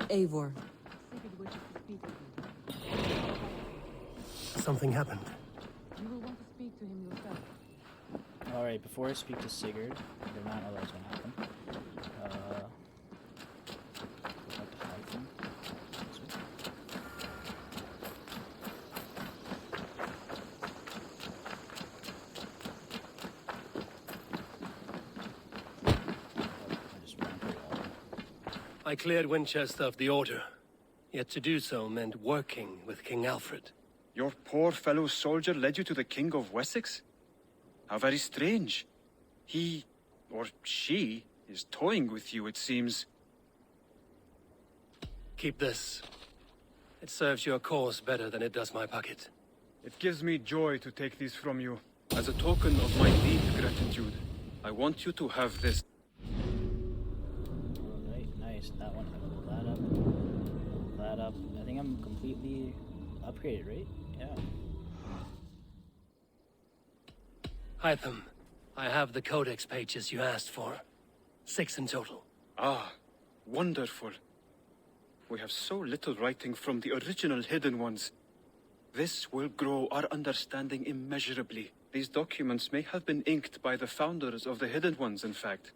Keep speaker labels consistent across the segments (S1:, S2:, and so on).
S1: Eivor.
S2: Something happened.
S1: You will want to speak to him yourself.
S3: Alright, before I speak to Sigurd, I do not know that's gonna happen. Like to hide them.
S2: I cleared Winchester of the Order. Yet to do so meant working with King Alfred.
S4: Your poor fellow soldier led you to the King of Wessex? How very strange. He, or she, is toying with you, it seems.
S2: Keep this. It serves your cause better than it does my pocket.
S4: It gives me joy to take these from you. As a token of my deep gratitude, I want you to have this.
S3: Alright, nice. That one, I leveled that up. Leveled that up. I think I'm completely upgraded, right? Yeah.
S2: Hytham, I have the codex pages you asked for. 6 in total.
S4: Ah, wonderful. We have so little writing from the original Hidden Ones. This will grow our understanding immeasurably. These documents may have been inked by the founders of the Hidden Ones, in fact.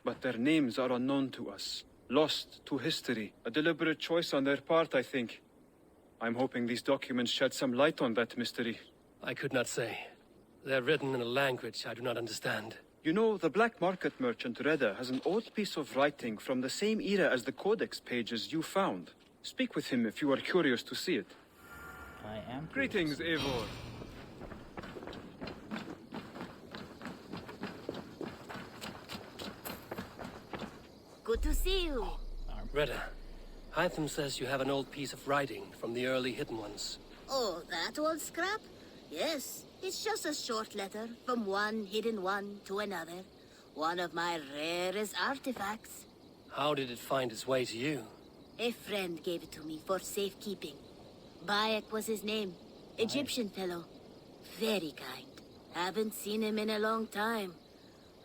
S4: But their names are unknown to us. Lost to history. A deliberate choice on their part, I think. I'm hoping these documents shed some light on that mystery.
S2: I could not say. They're written in a language I do not understand.
S4: You know, the black market merchant Reda has an old piece of writing from the same era as the codex pages you found. Speak with him if you are curious to see it.
S3: I am.
S4: Greetings, Eivor.
S5: Good to see you.
S2: Reda, Hytham says you have an old piece of writing from the early Hidden Ones.
S5: Oh, that old scrap? Yes, it's just a short letter from one hidden one to another. One of my rarest artifacts.
S2: How did it find its way to you?
S5: A friend gave it to me for safekeeping. Bayek was his name. Egyptian fellow. Very kind. Haven't seen him in a long time.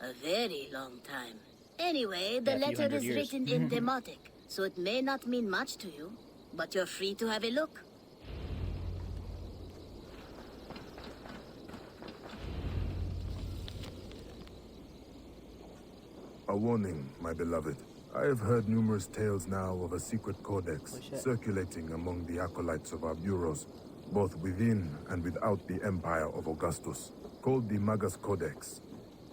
S5: A very long time. Anyway, the
S3: Yeah, a few
S5: letter
S3: hundred
S5: is
S3: years.
S5: written in Demotic, so it may not mean much to you, but you're free to have a look.
S6: A warning, my beloved. I have heard numerous tales now of a secret codex circulating among the acolytes of our bureaus, both within and without the Empire of Augustus, called the Magus Codex.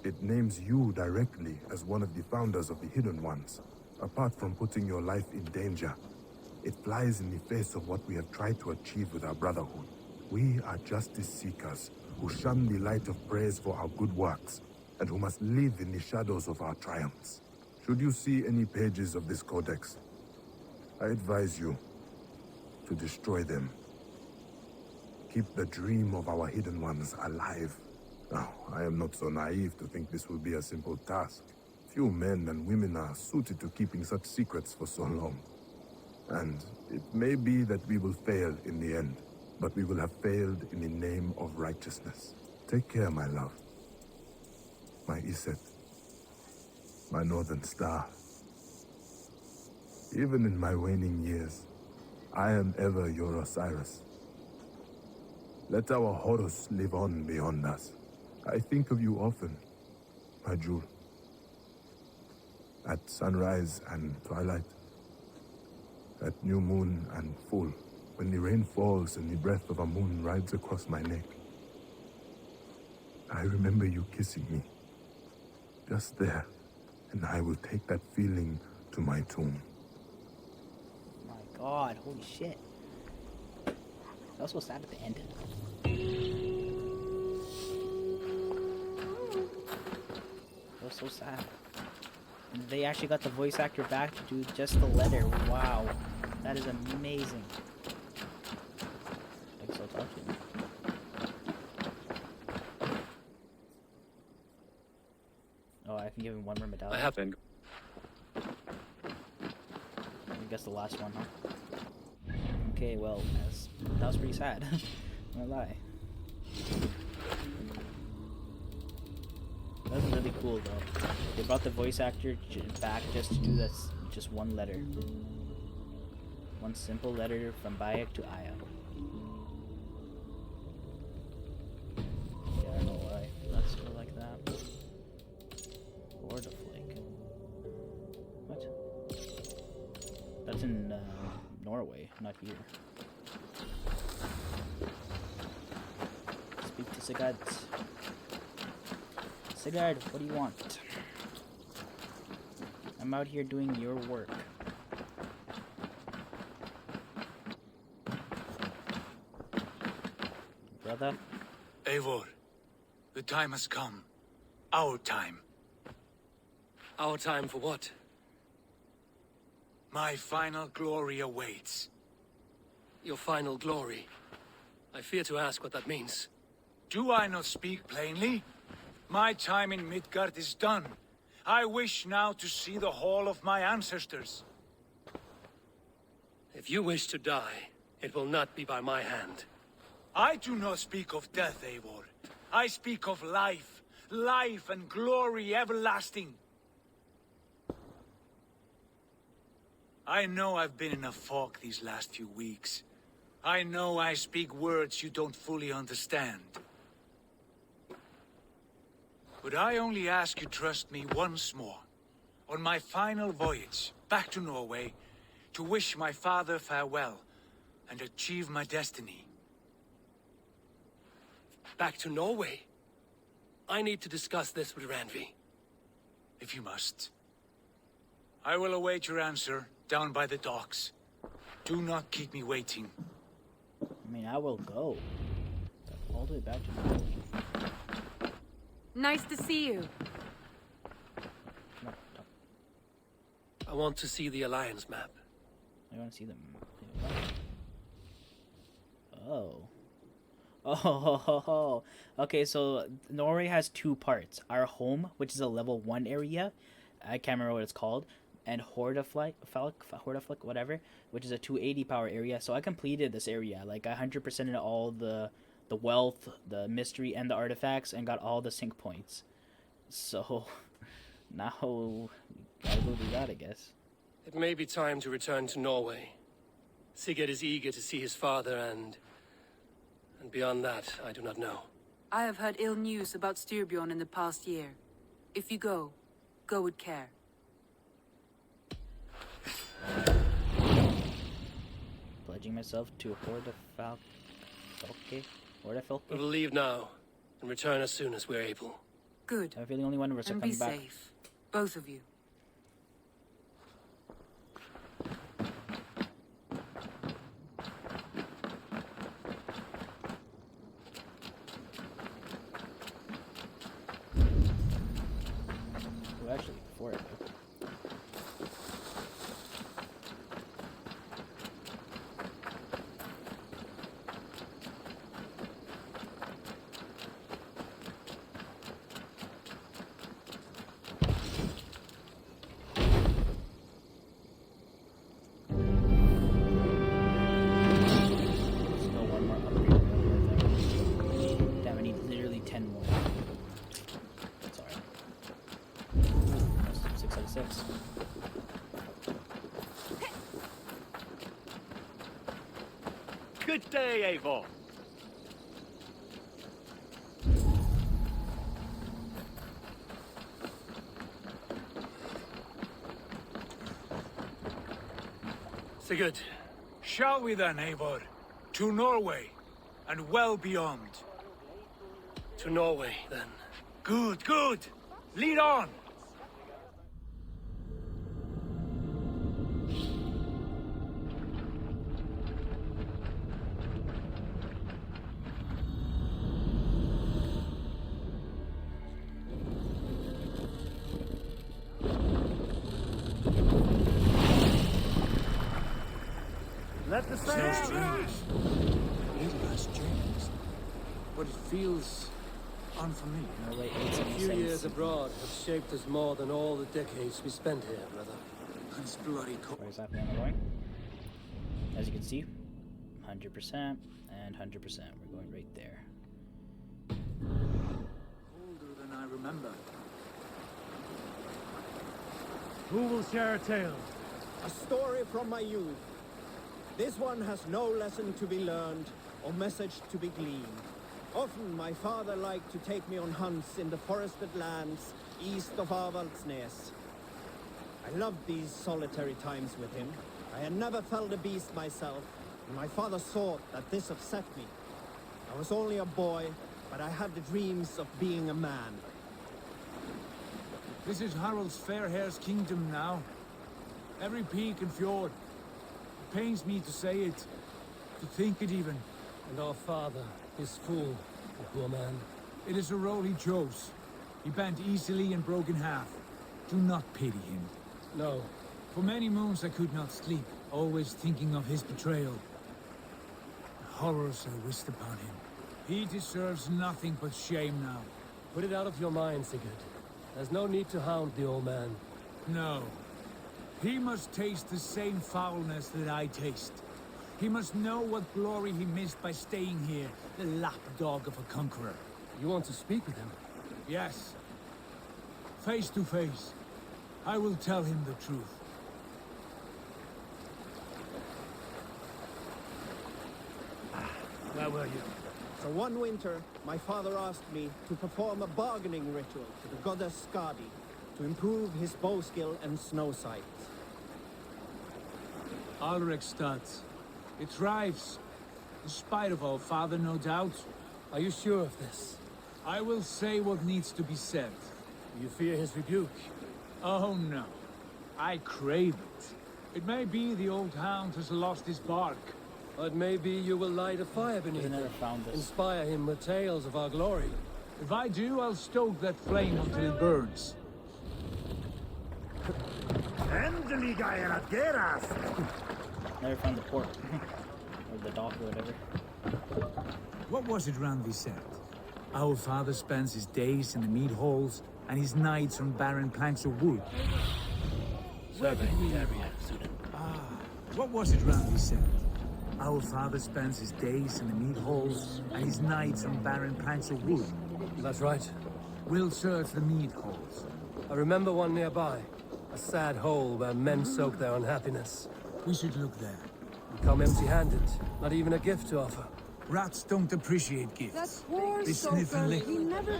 S6: It names you directly as one of the founders of the Hidden Ones. Apart from putting your life in danger, it flies in the face of what we have tried to achieve with our Brotherhood. We are justice seekers who shun the light of praise for our good works, and who must live in the shadows of our triumphs. Should you see any pages of this codex, I advise you to destroy them. Keep the dream of our Hidden Ones alive. Now, I am not so naive to think this will be a simple task. Few men and women are suited to keeping such secrets for so long. And it may be that we will fail in the end, but we will have failed in the name of righteousness. Take care, my love. My Iset. My Northern Star. Even in my waning years, I am ever your Osiris. Let our Horus live on beyond us. I think of you often, my jewel. At sunrise and twilight. At new moon and full, when the rain falls and the breath of a moon rides across my neck. I remember you kissing me. Just there, and I will take that feeling to my tomb.
S3: My god, holy shit. That was so sad at the end. That was so sad. And they actually got the voice actor back to do just the letter. Wow. That is amazing. I can still talk to him. Oh, I can give him one more medallion.
S2: I have been.
S3: I guess the last one, huh? Okay, well, that was pretty sad. I'm not gonna lie. That was really cool, though. They brought the voice actor back just to do this, just one letter. One simple letter from Bayek to Aya. Yeah, I don't know why that's sort of like that. Lord of Flake. What? That's in Norway, not here. Speak to Sigurd. Sigurd, what do you want? I'm out here doing your work. Brother?
S7: Eivor, the time has come. Our time.
S2: Our time for what?
S7: My final glory awaits.
S2: Your final glory. I fear to ask what that means.
S7: Do I not speak plainly? My time in Midgard is done. I wish now to see the hall of my ancestors.
S2: If you wish to die, it will not be by my hand.
S7: I do not speak of death, Eivor. I speak of life. Life and glory everlasting. I know I've been in a fog these last few weeks. I know I speak words you don't fully understand. But I only ask you trust me once more. On my final voyage, back to Norway, to wish my father farewell, and achieve my destiny.
S2: Back to Norway? I need to discuss this with Randvi.
S7: If you must. I will await your answer, down by the docks. Do not keep me waiting.
S3: I mean, I will go. But all the way back to Norway.
S1: Nice to see you.
S3: No,
S2: I want to see the Alliance map.
S3: I want to see them. Oh. Oh. Okay, so Norway has two parts. Our home, which is a level 1 area. I can't remember what it's called. And Hordaflik, whatever, which is a 280 power area. So I completed this area. Like, I 100%ed all the wealth, the mystery, and the artifacts, and got all the sync points. So, now, we gotta go do that, I guess.
S2: It may be time to return to Norway. Sigurd is eager to see his father, and beyond that, I do not know.
S1: I have heard ill news about Styrbjorn in the past year. If you go with care.
S3: Pledging myself to Hordafalke.
S2: We will leave now, and return as soon as we're able.
S1: Good.
S3: I feel the only one of us are
S1: And be
S3: coming back.
S1: safe. Both of you.
S3: Well, actually, before I go. Still one more upgrade. Damn, I need literally 10 more. Sorry. 6 out of 6.
S7: Good day, Eivor.
S2: Sigurd,
S7: Shall we then, Eivor? To Norway, and well beyond.
S2: to Norway, then.
S7: Good, good. Lead on.
S8: Let the sails little has changed, but it feels unfamiliar.
S3: Norway
S2: A few
S3: 877.
S2: years abroad have shaped us more than all the decades we spent here, brother.
S8: It's bloody cold.
S3: What is happening on the way? As you can see, 100% and 100%. We're going right there.
S8: Older than I remember.
S9: Who will share a tale?
S10: A story from my youth.
S9: This one has no lesson to be learned or message to be gleaned. Often my father liked to take me on hunts in the forested lands east of Avaldsnes. I loved these solitary times with him. I had never felled a beast myself, and my father thought that this upset me. I was only a boy, but I had the dreams of being a man.
S8: This is Harald's Fairhair's kingdom now. Every peak and fjord. It pains me to say it, to think it even.
S2: And our father is full, the poor man.
S8: It is a role he chose. He bent easily and broke in half. Do not pity him.
S2: No.
S8: For many moons I could not sleep, always thinking of his betrayal. The horrors I wished upon him. He deserves nothing but shame now.
S2: Put it out of your mind, Sigurd. There's no need to hound the old man.
S8: No. He must taste the same foulness that I taste. He must know what glory he missed by staying here, the lapdog of a conqueror.
S2: You want to speak with him?
S8: Yes. Face to face. I will tell him the truth.
S2: Where were you?
S9: So one winter, my father asked me to perform a bargaining ritual to the goddess Skadi to improve his bow skill and snow sight.
S8: Alrekstad. It thrives. In spite of our father, no doubt.
S2: Are you sure of this?
S8: I will say what needs to be said.
S2: You fear his rebuke?
S8: Oh no. I crave it. It may be the old hound has lost his bark.
S2: But maybe you will light a fire beneath
S3: never
S2: him.
S3: found this.
S2: Inspire him with tales of our glory.
S8: If I do, I'll stoke that flame until it burns.
S3: Never found the port. Or the dock or whatever.
S8: What was it Randvi said? Our father spends his days in the mead halls and his nights on barren planks of wood.
S2: Surveying the area, Sudan.
S8: What was it Randvi said? Our father spends his days in the mead halls and his nights on barren planks of wood.
S2: That's right.
S8: We'll search the mead halls.
S2: I remember one nearby. A sad hole where men soak their unhappiness.
S8: We should look there.
S2: We come empty-handed. Not even a gift to offer.
S8: Rats don't appreciate gifts.
S10: That poor
S8: They sniff and
S10: soaker,
S8: lick.
S10: he never...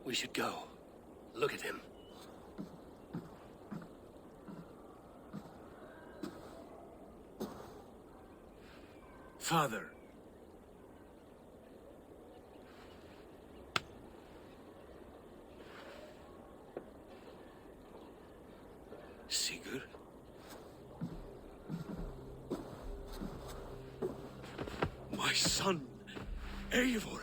S2: We should go. Look at him.
S8: Father.
S11: Sigurd? My son, Eivor!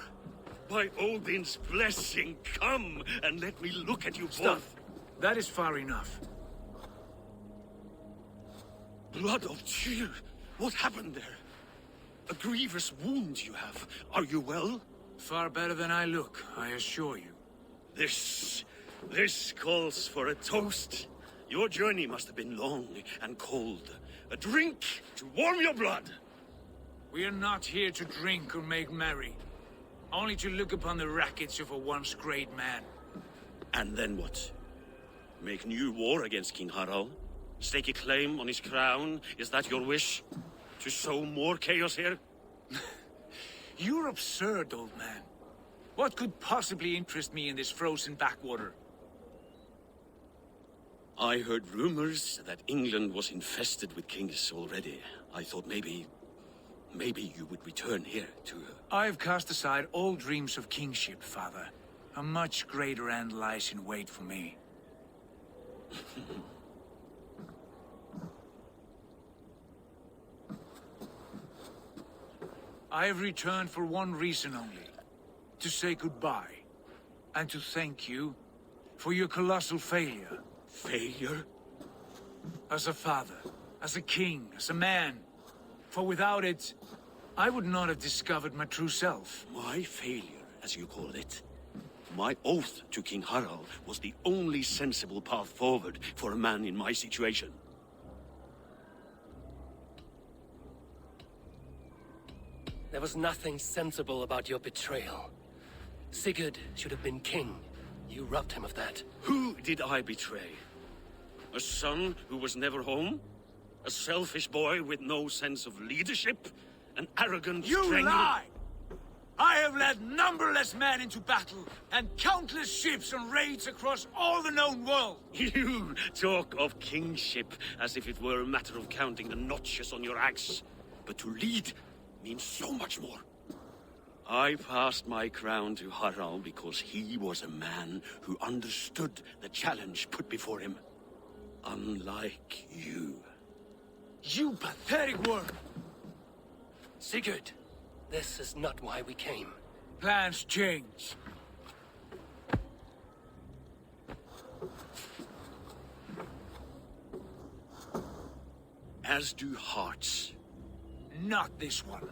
S11: By Odin's blessing, come and let me look at you both.
S8: That is far enough.
S11: Blood of Tyr! What happened there? A grievous wound you have. Are you well?
S8: Far better than I look, I assure you.
S11: This calls for a toast. Your journey must have been long and cold. A drink to warm your blood.
S8: We are not here to drink or make merry. Only to look upon the wreckage of a once great man.
S11: And then what? Make new war against King Harald? Stake a claim on his crown? Is that your wish? To sow more chaos here?
S8: You're absurd, old man. What could possibly interest me in this frozen backwater?
S11: I heard rumors that England was infested with kings already. I thought maybe you would return here to...
S8: I've cast aside all dreams of kingship, father. A much greater end lies in wait for me. I have returned for one reason only. To say goodbye. And to thank you for your colossal failure.
S11: Failure?
S8: As a father, as a king, as a man. For without it, I would not have discovered my true self.
S11: My failure, as you call it. My oath to King Harald was the only sensible path forward for a man in my situation.
S2: There was nothing sensible about your betrayal. Sigurd should have been king. You robbed him of that.
S11: Who did I betray? A son who was never home? A selfish boy with no sense of leadership? An arrogant
S7: You
S11: strangler?
S7: lie! I have led numberless men into battle, and countless ships on raids across all the known world.
S11: You talk of kingship as if it were a matter of counting the notches on your axe. But to lead means so much more. I passed my crown to Harald because he was a man who understood the challenge put before him. Unlike you.
S7: You pathetic worm!
S2: Sigurd, this is not why we came.
S7: Plans change.
S11: As do hearts.
S7: Not this one.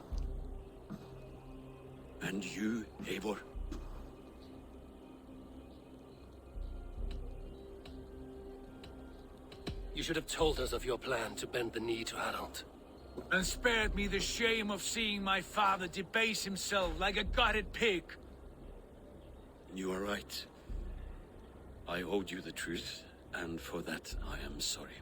S11: And you, Eivor?
S2: You should have told us of your plan to bend the knee to Harald.
S7: And spared me the shame of seeing my father debase himself like a gutted pig.
S11: You are right. I owed you the truth, and for that I am sorry.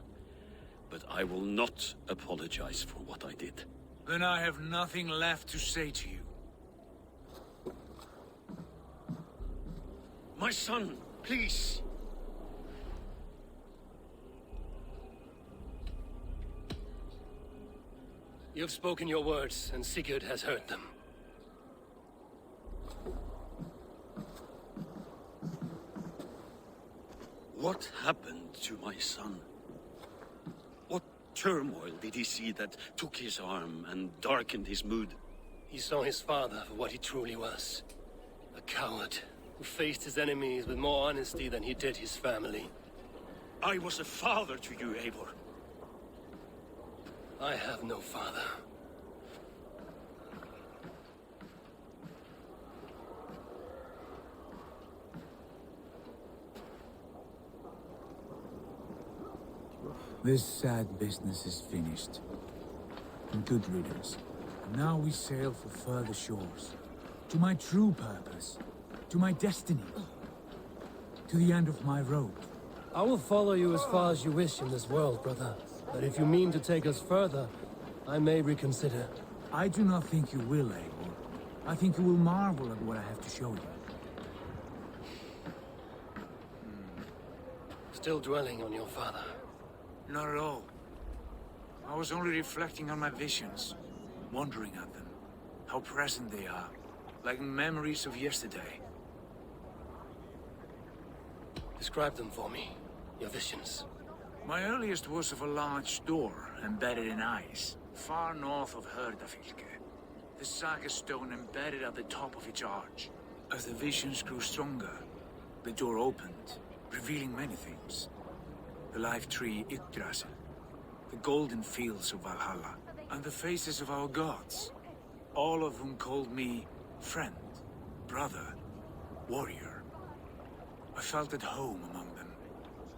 S11: But I will not apologize for what I did.
S7: Then I have nothing left to say to you.
S11: My son, please.
S2: You have spoken your words, and Sigurd has heard them.
S11: What happened to my son? What turmoil did he see that took his arm and darkened his mood?
S2: He saw his father for what he truly was. A coward who faced his enemies with more honesty than he did his family.
S11: I was a father to you, Eivor.
S2: I have no father.
S8: This sad business is finished. And good riddance. And now we sail for further shores. To my true purpose. To my destiny. To the end of my road.
S10: I will follow you as far as you wish in this world, brother. But if you mean to take us further, I may reconsider.
S8: I do not think you will, Eivor. I think you will marvel at what I have to show you.
S2: Still dwelling on your father.
S7: Not at all. I was only reflecting on my visions, wondering at them. How present they are, like memories of yesterday.
S2: Describe them for me, your visions.
S7: My earliest was of a large door embedded in ice, far north of Herdafylke. The saga stone embedded at the top of its arch. As the visions grew stronger, the door opened, revealing many things. The life tree Yggdrasil, the golden fields of Valhalla, and the faces of our gods, all of whom called me friend, brother, warrior. I felt at home among them,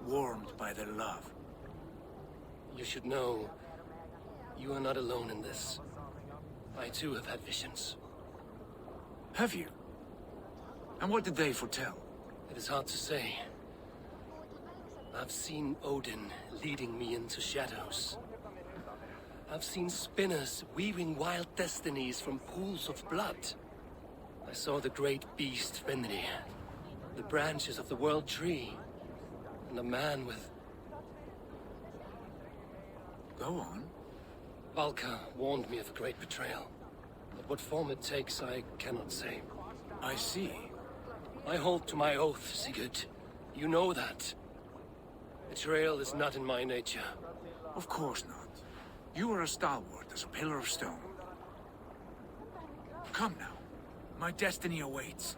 S7: warmed by their love.
S2: You should know, you are not alone in this. I too have had visions.
S7: Have you? And what did they foretell?
S2: It is hard to say. I've seen Odin leading me into shadows. I've seen spinners weaving wild destinies from pools of blood. I saw the great beast Fenrir, the branches of the world tree, and a man with...
S7: Go on.
S2: Valka warned me of a great betrayal. But what form it takes, I cannot say.
S7: I see.
S2: I hold to my oath, Sigurd. You know that. Betrayal is not in my nature.
S7: Of course not. You are as stalwart as a pillar of stone. Come now. My destiny awaits.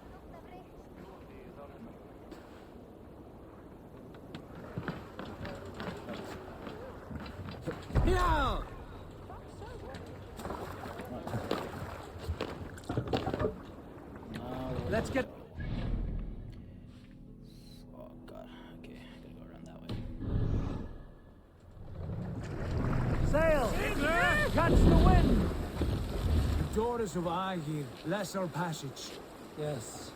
S9: Yeah!
S10: Let's get...
S3: Oh god, okay, I gotta go around that way.
S10: Sail! Catch the wind!
S8: The daughters of Aegir bless our passage.
S10: Yes.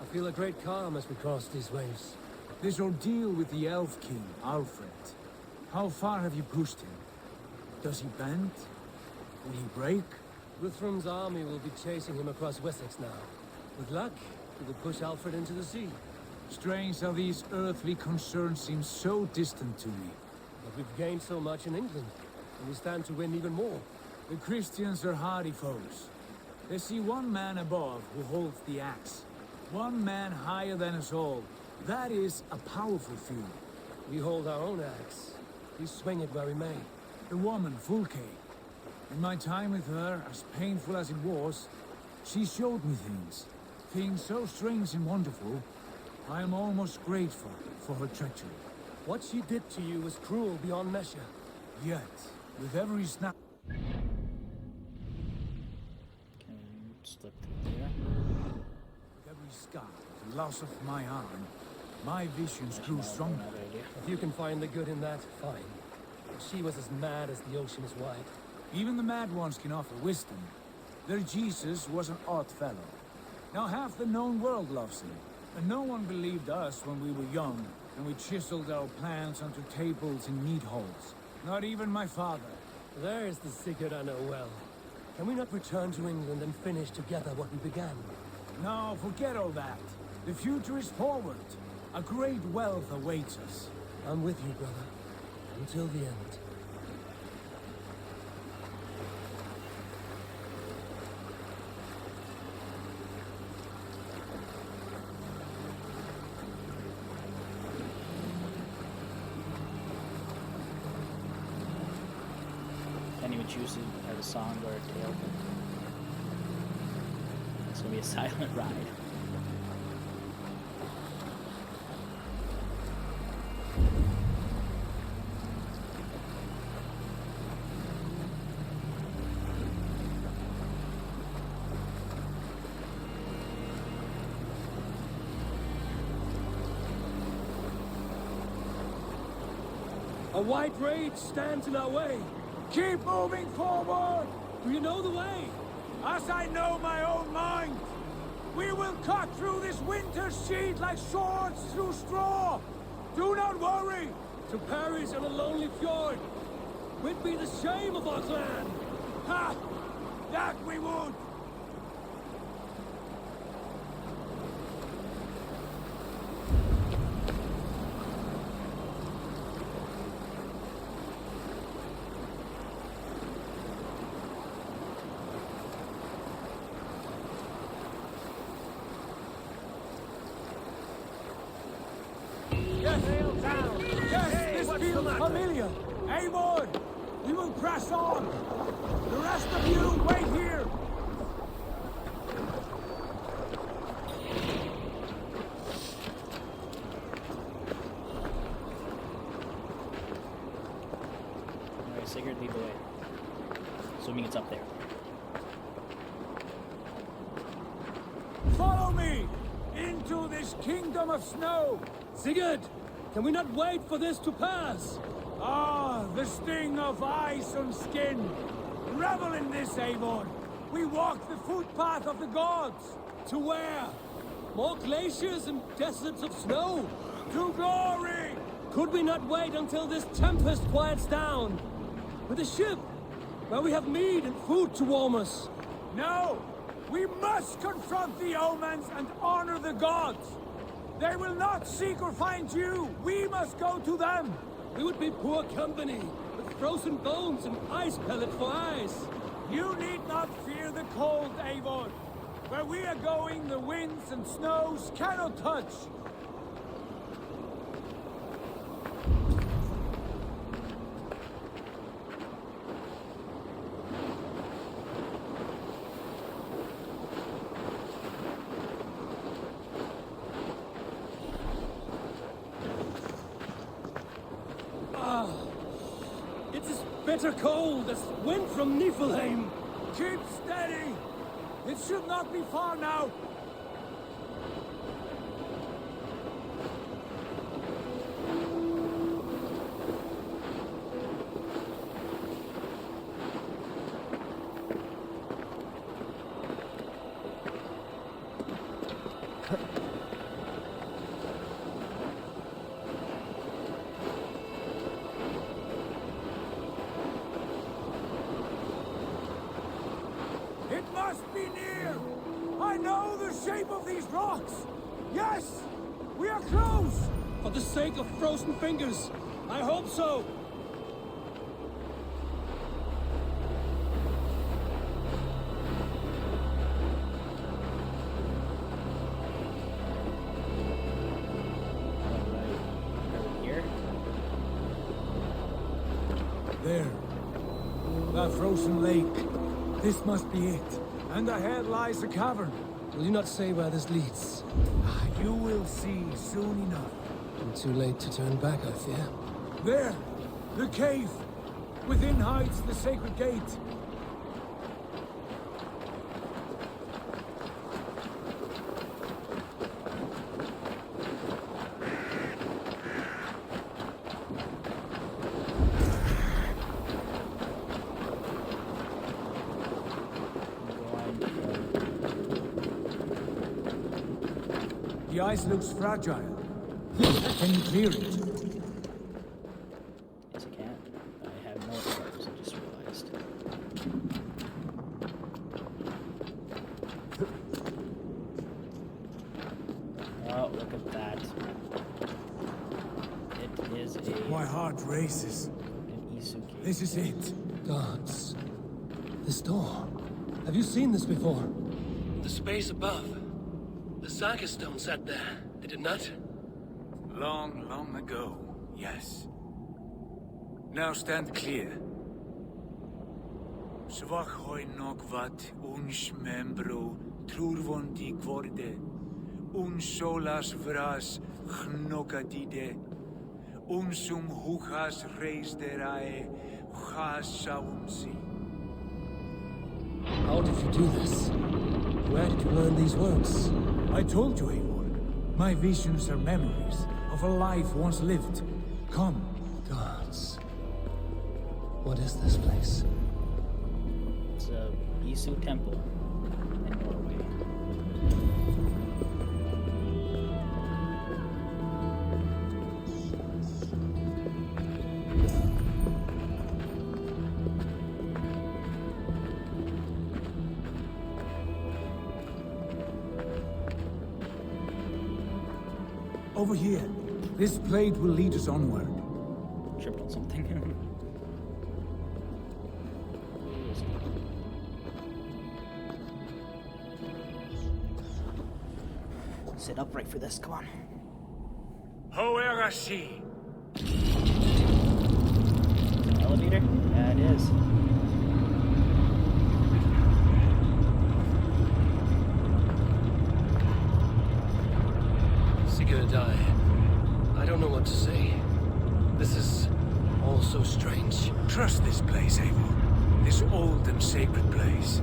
S10: I feel a great calm as we cross these waves.
S8: This ordeal with the Elf King, Alfred. How far have you pushed him? Does he bend? Will he break?
S10: Guthrum's army will be chasing him across Wessex now. With luck, we will push Alfred into the sea.
S8: Strange how these earthly concerns seem so distant to me.
S10: But we've gained so much in England, and we stand to win even more.
S8: The Christians are hardy foes. They see one man above who holds the axe. One man higher than us all. That is a powerful feud.
S10: We hold our own axe. We swing it where we may.
S8: The woman, Fulke. In my time with her, as painful as it was, she showed me things. Things so strange and wonderful. I am almost grateful for her treachery.
S10: What she did to you was cruel beyond measure.
S8: Yet, with every snap...
S3: Can slip through there.
S8: With every scar, the loss of my arm, my visions grew stronger.
S10: If you can find the good in that, fine. But she was as mad as the ocean is wide.
S8: Even the mad ones can offer wisdom. Their Jesus was an odd fellow. Now half the known world loves him. And no one believed us when we were young, and we chiseled our plans onto tables in meat halls. Not even my father.
S10: There's the secret I know well. Can we not return to England and finish together what we began?
S8: No, forget all that. The future is forward. A great wealth awaits us.
S10: I'm with you, brother. Until the end.
S3: Can't even choose to have a song or a tale. It's gonna be a silent ride.
S10: A white rage stands in our way.
S8: Keep moving forward!
S10: Do you know the way?
S8: As I know my own mind! We will cut through this winter's sheet like swords through straw! Do not worry!
S10: To perish on a lonely fjord would be the shame of our clan!
S8: Ha! That we would! Yes, this feels familiar. Eivor, we will press on. The rest of you, wait here.
S3: Alright, Sigurd, lead the way. Assuming it's up there.
S8: Follow me into this kingdom of snow.
S10: Sigurd, can we not wait for this to pass?
S8: Ah, the sting of ice on skin. Revel in this, Eivor. We walk the footpath of the gods. To where?
S10: More glaciers and deserts of snow.
S8: To glory!
S10: Could we not wait until this tempest quiets down? With a ship, where we have meat and food to warm us.
S8: No! We must confront the omens and honor the gods! They will not seek or find you! We must go to them!
S10: We would be poor company, with frozen bones and ice pellets for eyes.
S8: You need not fear the cold, Eivor. Where we are going, the winds and snows cannot touch.
S10: It's as bitter cold as wind from Niflheim.
S8: Keep steady! It should not be far now! shape of these rocks! Yes! We are close!
S10: For the sake of frozen fingers, I hope so!
S3: Here.
S8: There. That frozen lake. This must be it. And ahead lies a cavern.
S10: Will you not say where this leads?
S8: You will see soon enough.
S10: Too late to turn back, I fear.
S8: There! The cave! Within hides the sacred gate. The ice looks fragile. Can you clear it?
S3: Yes, I can. I have no arrows, I just realized. Oh, look at that. It is a...
S8: My heart races.
S3: an Isuke.
S8: This is it.
S10: Guards. This door. Have you seen this before?
S2: The space above. The Saga stone sat there, did it not?
S7: Long, long ago, yes. Now stand clear. Svachoi nokvat uns membro trurvondi kvorde solas vras gnokadide unsum huchas reisderae chasaumsi.
S10: How did you do this? Where did you learn these words?
S8: I told you, Eivor. My visions are memories of a life once lived. Come.
S10: Guards. What is this place?
S3: It's a Isu temple in Norway.
S8: Over here. This blade will lead us onward.
S3: Tripped on something. Sit upright for this, come on.
S7: Hoerashi!
S3: Elevator? Yeah, it is.
S2: Sigurd, I don't know what to say. This is all so strange.
S7: Trust this place, Eivor. This old and sacred place.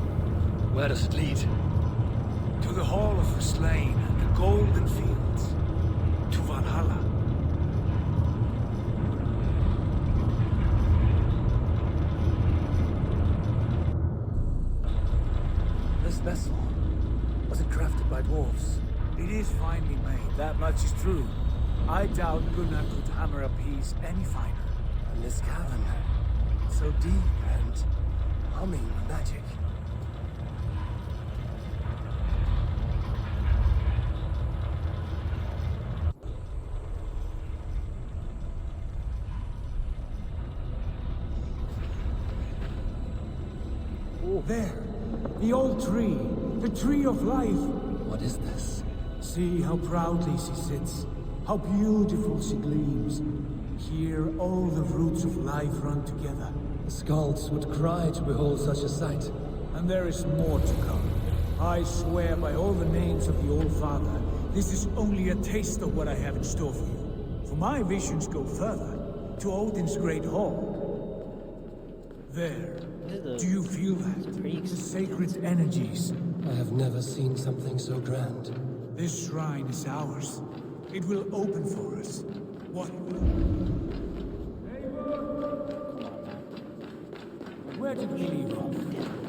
S2: Where does it lead?
S7: To the Hall of the Slain and the Golden Fields. To Valhalla.
S8: This vessel, was it crafted by dwarves? It is finely made, that much is true. I doubt Gunnar could hammer a piece any finer.
S10: And this cavern, so deep and humming with magic.
S8: There, the old tree, the tree of life.
S10: What is this?
S8: See how proudly she sits, how beautiful she gleams. Here all the roots of life run together.
S10: The Skalds would cry to behold such a sight.
S8: And there is more to come. I swear by all the names of the Old Father, this is only a taste of what I have in store for you. For my visions go further, to Odin's great hall. There. Do you feel that? The sacred energies.
S10: I have never seen something so grand.
S8: This shrine is ours. It will open for us. What will? Where did we leave off?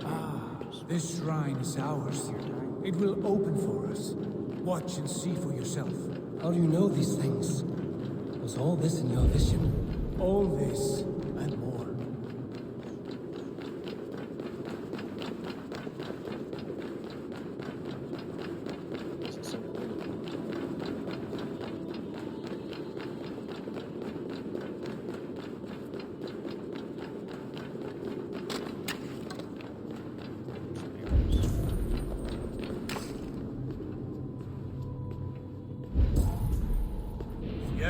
S8: Ah, this shrine is ours. It will open for us. Watch and see for yourself.
S10: How do you know these things? Was all this in your vision?
S8: All this and more.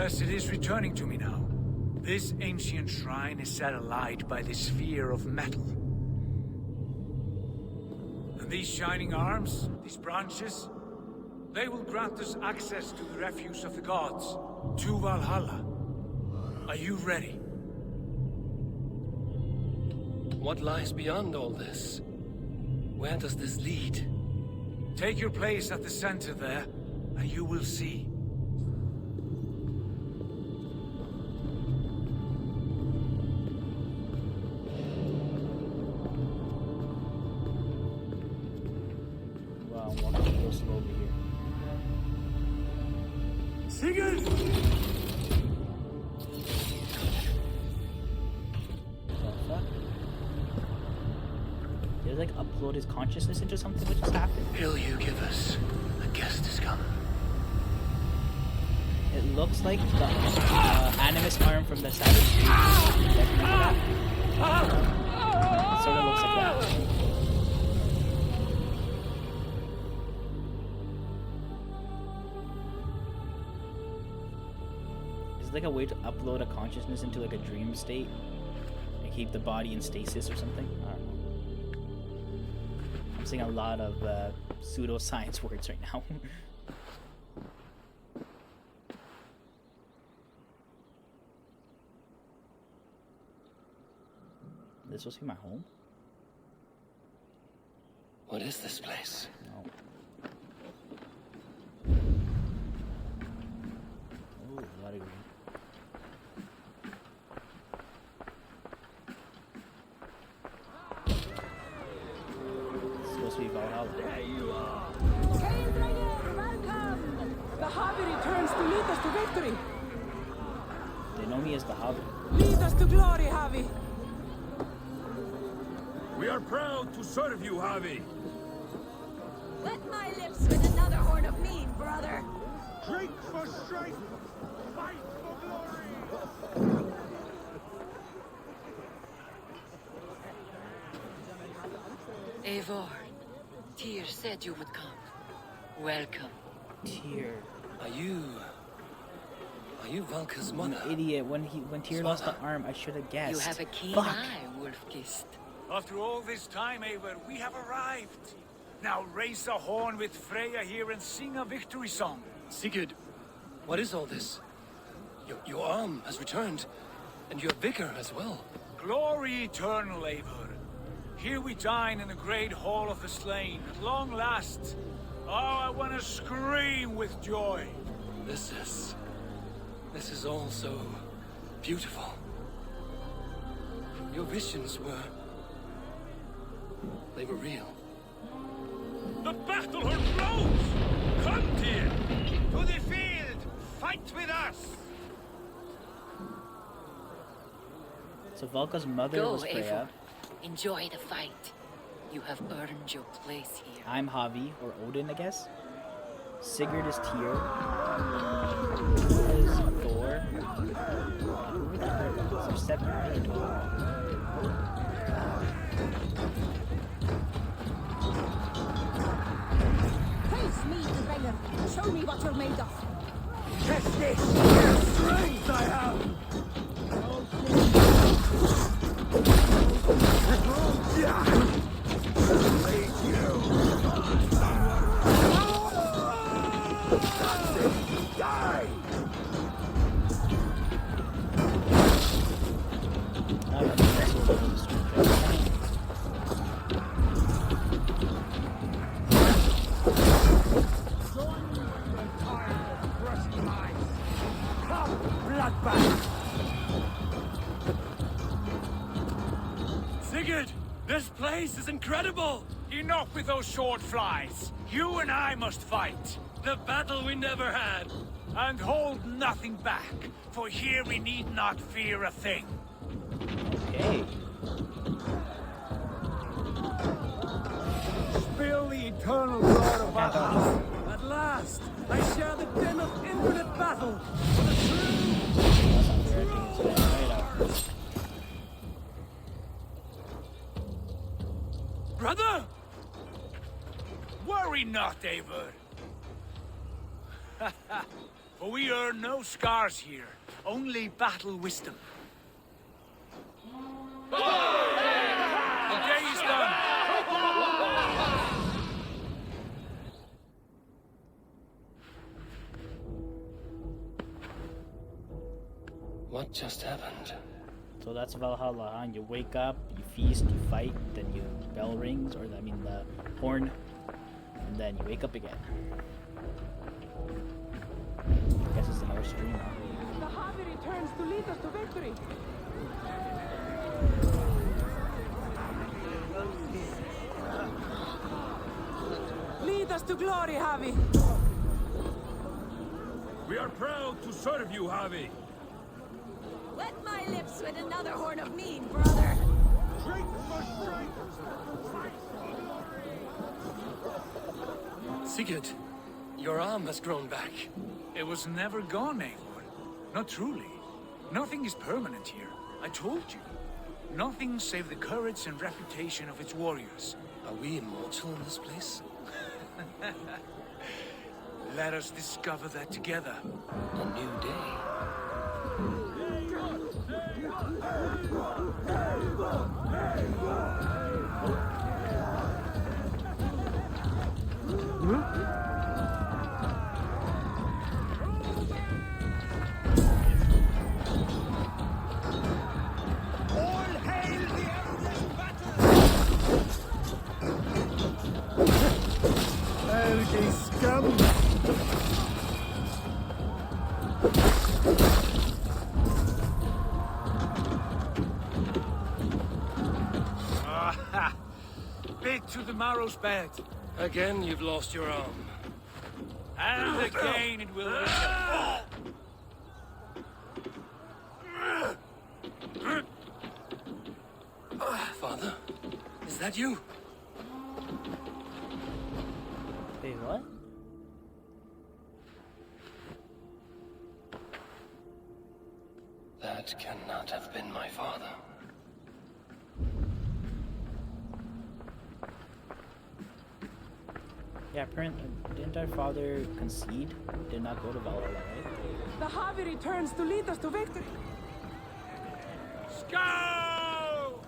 S7: Yes, it is returning to me now. This ancient shrine is set alight by the sphere of metal. And these shining arms, these branches, they will grant us access to the refuse of the gods, to Valhalla. Are you ready?
S2: What lies beyond all this? Where does this lead?
S7: Take your place at the center there, and you will see.
S3: Wow, I'm walking real slow over here.
S7: Sigurd!
S3: Did it like upload his consciousness into something? What just happened?
S2: Will you give us? A guest has come.
S3: It looks like the animus arm from the Savage Street. Remember that? It sort of looks like that. Is it like a way to upload a consciousness into like a dream state? And keep the body in stasis or something? I don't know. I'm seeing a lot of pseudoscience words right now. This will be my home?
S2: What is this place?
S3: No. Oh, a lot of green. It's supposed to be Valhalla.
S10: There you are! Welcome! The Hobbit returns to lead us to victory!
S3: They know me as the Hobbit.
S10: Lead us to glory, Javi!
S12: We are proud to serve you, Javi.
S5: Wet my lips with another horn of mead, brother.
S12: Drink for strength, fight for glory.
S1: Eivor, Tyr said you would come. Welcome.
S3: Tyr.
S2: Are you Valka's
S3: You
S2: mother?
S3: idiot. When Tyr lost the arm, I should have guessed.
S1: You have a keen
S3: Fuck.
S1: eye, Wolf-Kissed.
S7: After all this time, Eivor, we have arrived. Now raise a horn with Freya here and sing a victory song.
S2: Sigurd, what is all this? Your arm has returned, and your vigor as well.
S7: Glory eternal, Eivor. Here we dine in the great hall of the slain, at long last. Oh, I want to scream with joy.
S2: This is all so beautiful. Your visions were... they were real.
S12: The battle horn blows! Come, Tyr! To the field! Fight with us!
S3: So Valka's mother
S1: Go,
S3: was Freya.
S1: Eivor. Enjoy the fight. You have earned your place here.
S3: I'm Javi, or Odin, I guess. Sigurd is Tyr. Is Thor. Who are the other gods? There's 7 or 8 total.
S10: Face me, Dwenger! Show me what you're made of!
S12: Test this! What strength I have! Die!
S2: Sigurd, this place is incredible!
S7: Enough with those short flies. You and I must fight.
S2: The battle we never had!
S7: And hold nothing back, for here we need not fear a thing.
S3: Okay.
S10: Spill the eternal blood of Valhalla! At last, I share the din of infinite battle for the true...
S7: Brother! Worry not, Eivor. For we earn no scars here, only battle wisdom. The day is done.
S2: What just happened?
S3: So that's Valhalla, huh? You wake up, you feast, you fight, then you bell rings, or I mean the horn, and then you wake up again. I guess it's another stream, huh?
S10: The Harvey returns to lead us to victory. Lead us to glory, Harvey.
S12: We are proud to serve you, Javi.
S5: Wet my lips with another horn of mead, brother.
S2: Sigurd, your arm has grown back.
S7: It was never gone, Eivor. Not truly. Nothing is permanent here. I told you. Nothing save the courage and reputation of its warriors.
S2: Are we immortal in this place?
S7: Let us discover that together.
S2: A new day.
S6: Elgin scum!
S7: Bit to the marrow's bed.
S2: Again, you've lost your arm.
S7: And again it will return.
S2: Father, is that you?
S3: Wait, what?
S2: That cannot have been my father.
S3: Yeah, apparently, didn't our father concede? Did not go to Valhalla, right?
S10: The Harvey returns to lead us to victory.
S7: Go!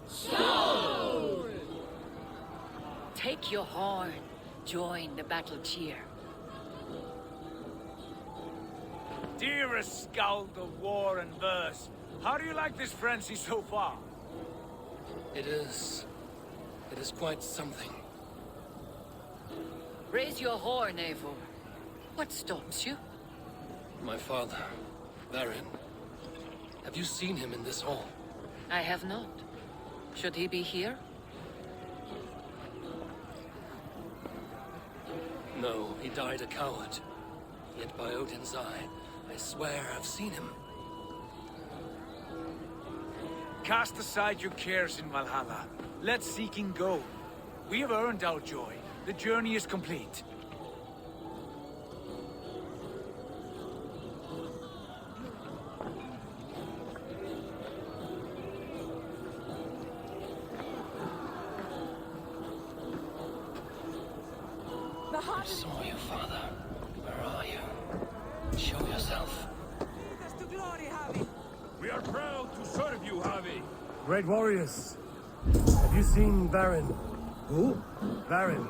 S13: Take your horn. Join the battle cheer.
S7: Dearest skald of war and verse, how do you like this frenzy so far?
S2: It is quite something.
S13: Raise your horn, Eivor. What stops you?
S2: My father, Baron. Have you seen him in this hall?
S13: I have not. Should he be here?
S2: No, he died a coward. Yet by Odin's eye, I swear I've seen him.
S7: Cast aside your cares in Valhalla. Let seeking go. We have earned our joy. The journey is complete.
S2: I saw you, Father. Where are you? Show yourself.
S10: Lead us to glory, Harvey.
S12: We are proud to serve you, Javi.
S2: Great warriors. Have you seen Baron?
S9: Who?
S2: Baron.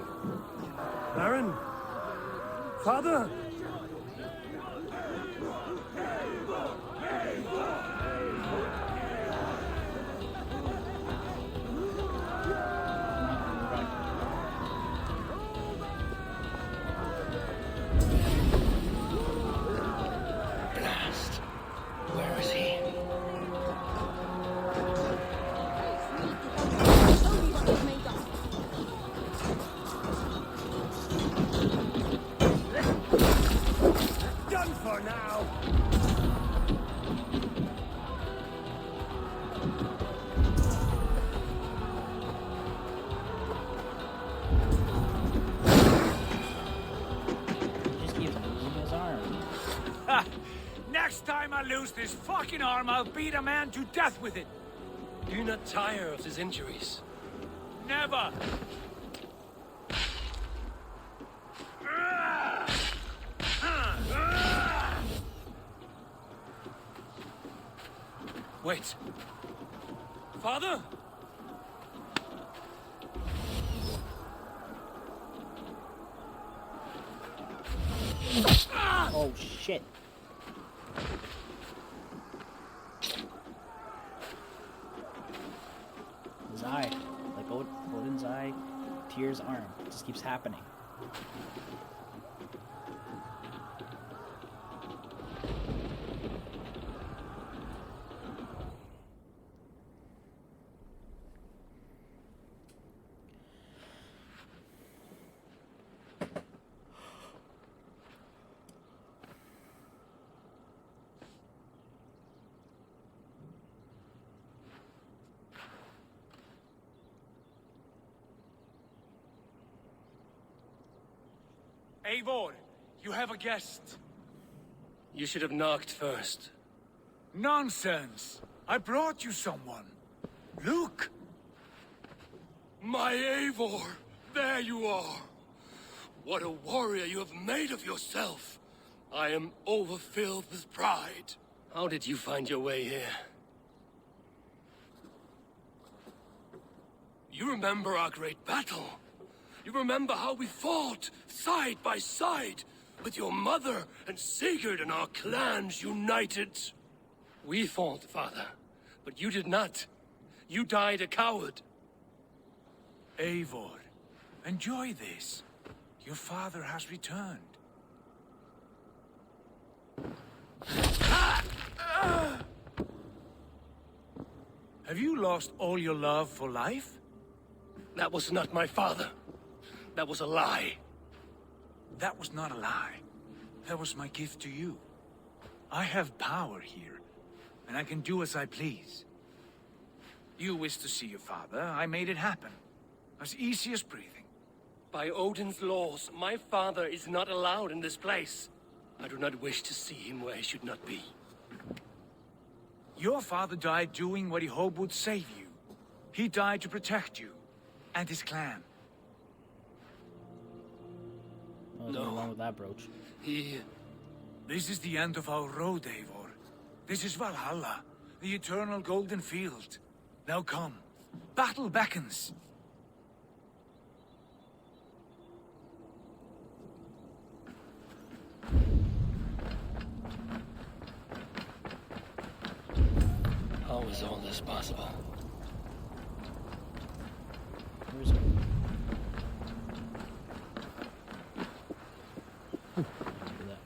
S2: Baron? Father? Blast. Where is he?
S12: Done for now.
S3: Just keeps losing his arm.
S7: Ha! Next time I lose this fucking arm, I'll beat a man to death with it.
S2: Do you not tire of his injuries?
S7: Never!
S2: Wait. Father?
S3: Oh shit. Zai, like Odin's eye, Tyr's arm. It just keeps happening.
S7: Eivor, you have a guest.
S2: You should have knocked first.
S7: Nonsense! I brought you someone. Look!
S2: My Eivor! There you are! What a warrior you have made of yourself! I am overfilled with pride. How did you find your way here? You remember our great battle? You remember how we fought, side by side, with your mother and Sigurd and our clans united? We fought, father, but you did not. You died a coward.
S7: Eivor, enjoy this. Your father has returned. Have you lost all your love for life?
S2: That was not my father. That was a lie.
S7: That was not a lie. That was my gift to you. I have power here, and I can do as I please. You wish to see your father, I made it happen. As easy as breathing.
S2: By Odin's laws, my father is not allowed in this place. I do not wish to see him where he should not be.
S7: Your father died doing what he hoped would save you. He died to protect you, and his clan.
S3: What's wrong with that brooch?
S7: This is the end of our road, Eivor. This is Valhalla, the eternal golden field. Now come. Battle beckons.
S2: How is all this possible?
S3: Where's it? Look at that.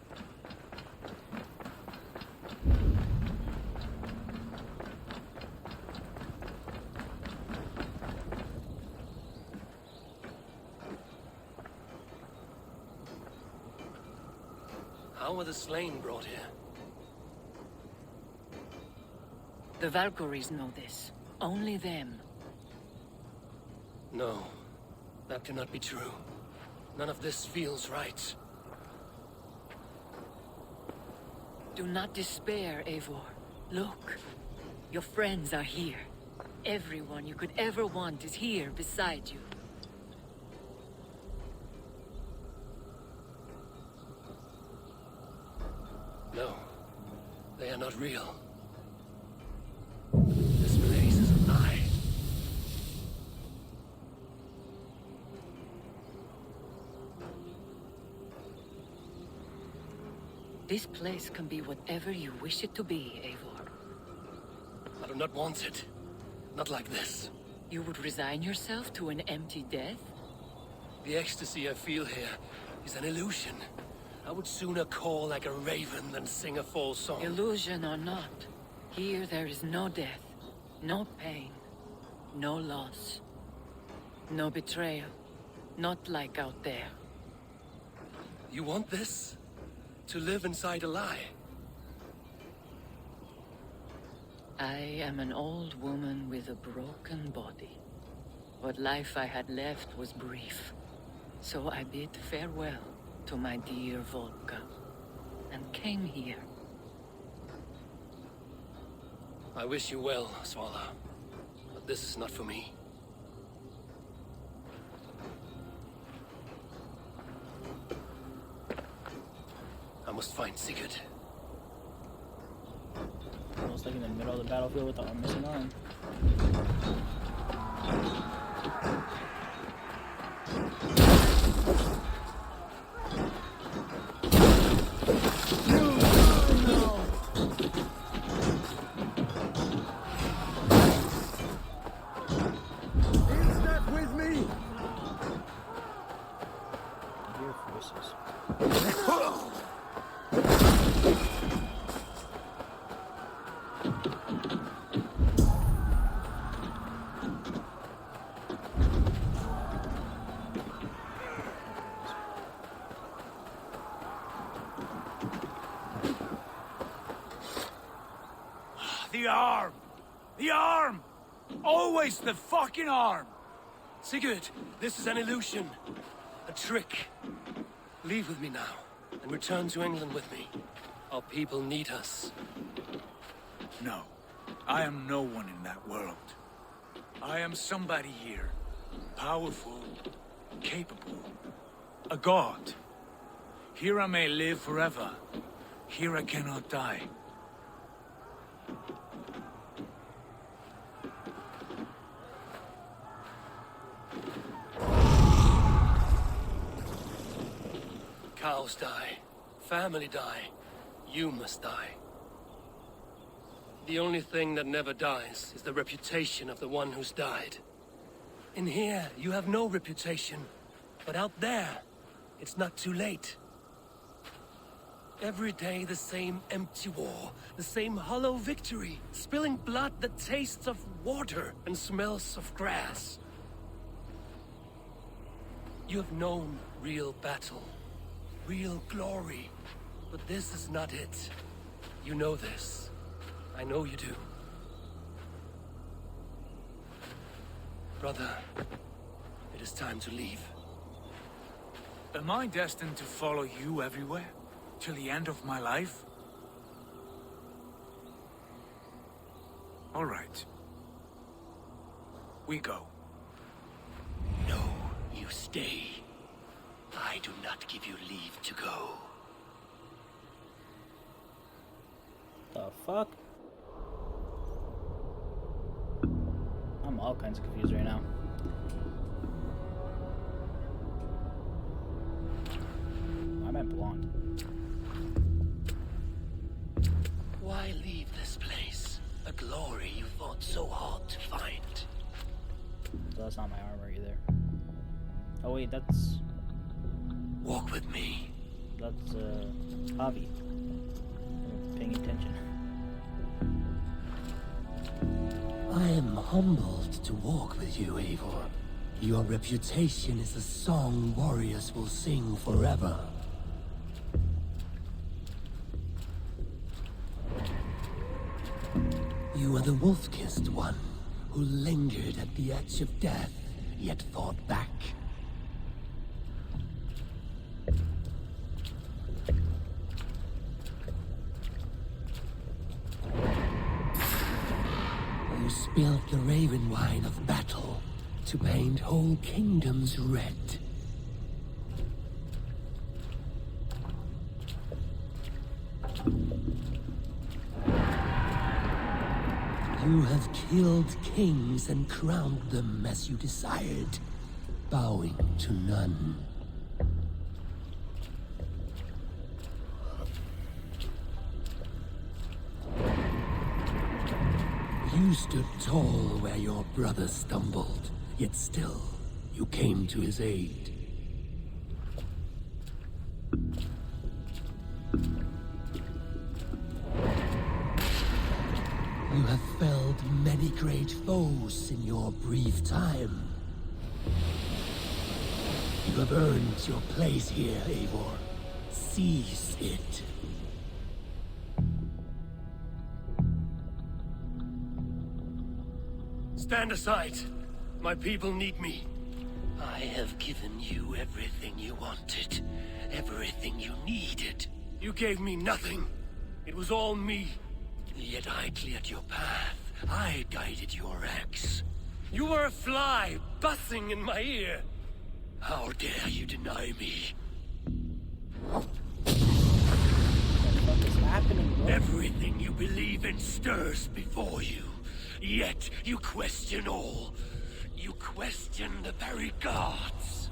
S2: How were the slain brought here?
S13: The Valkyries know this. Only them.
S2: No, that cannot be true. None of this feels right.
S13: Do not despair, Eivor. Look. Your friends are here. Everyone you could ever want is here beside you.
S2: No, they are not real. This place is a lie.
S13: This place can be whatever you wish it to be, Eivor.
S2: I do not want it. Not like this.
S13: You would resign yourself to an empty death?
S2: The ecstasy I feel here is an illusion. I would sooner call like a raven than sing a false song.
S13: Illusion or not, here there is no death, no pain, no loss, no betrayal. Not like out there.
S2: You want this? To live inside a lie?
S13: I am an old woman with a broken body. What life I had left was brief. So I bid farewell to my dear Volka, and came here.
S2: I wish you well, Svala. But this is not for me. I must find Sigurd.
S3: Oh, almost like in the middle of the battlefield with a missing arm.
S7: The arm! The arm! Always the fucking arm!
S2: Sigurd, this is an illusion. A trick. Leave with me now, and return to England with me. Our people need us.
S7: No. I am no one in that world. I am somebody here. Powerful. Capable. A god. Here I may live forever. Here I cannot die.
S2: Cows die. Family die. You must die. The only thing that never dies is the reputation of the one who's died. In here, you have no reputation. But out there, it's not too late. Every day the same empty war, the same hollow victory, spilling blood that tastes of water and smells of grass. You have known real battle, real glory, but this is not it. You know this. I know you do. Brother, it is time to leave.
S7: Am I destined to follow you everywhere? Till the end of my life? All right. We go.
S2: No, you stay. I do not give you leave to go.
S3: The fuck? I'm all kinds of confused right now. Why am I blonde?
S2: Why leave this place? A glory you fought so hard to find.
S3: That's not my armor either. Oh wait, that's...
S2: Walk with me.
S3: That's, Javi. I'm paying attention.
S2: I am humbled to walk with you, Eivor. Your reputation is a song warriors will sing forever. You are the wolf-kissed one, who lingered at the edge of death, yet fought back. You spilled the raven wine of battle to paint whole kingdoms red. You have killed kings and crowned them as you desired, bowing to none. You stood tall where your brother stumbled, yet still, you came to his aid. You have felled many great foes in your brief time. You have earned your place here, Eivor. Seize it. Stand aside. My people need me. I have given you everything you wanted. Everything you needed. You gave me nothing. It was all me. Yet I cleared your path. I guided your axe. You were a fly, buzzing in my ear. How dare you deny me?
S3: What the fuck is happening, bro?
S2: Everything you believe in and stirs before you. Yet you question all. You question the very gods.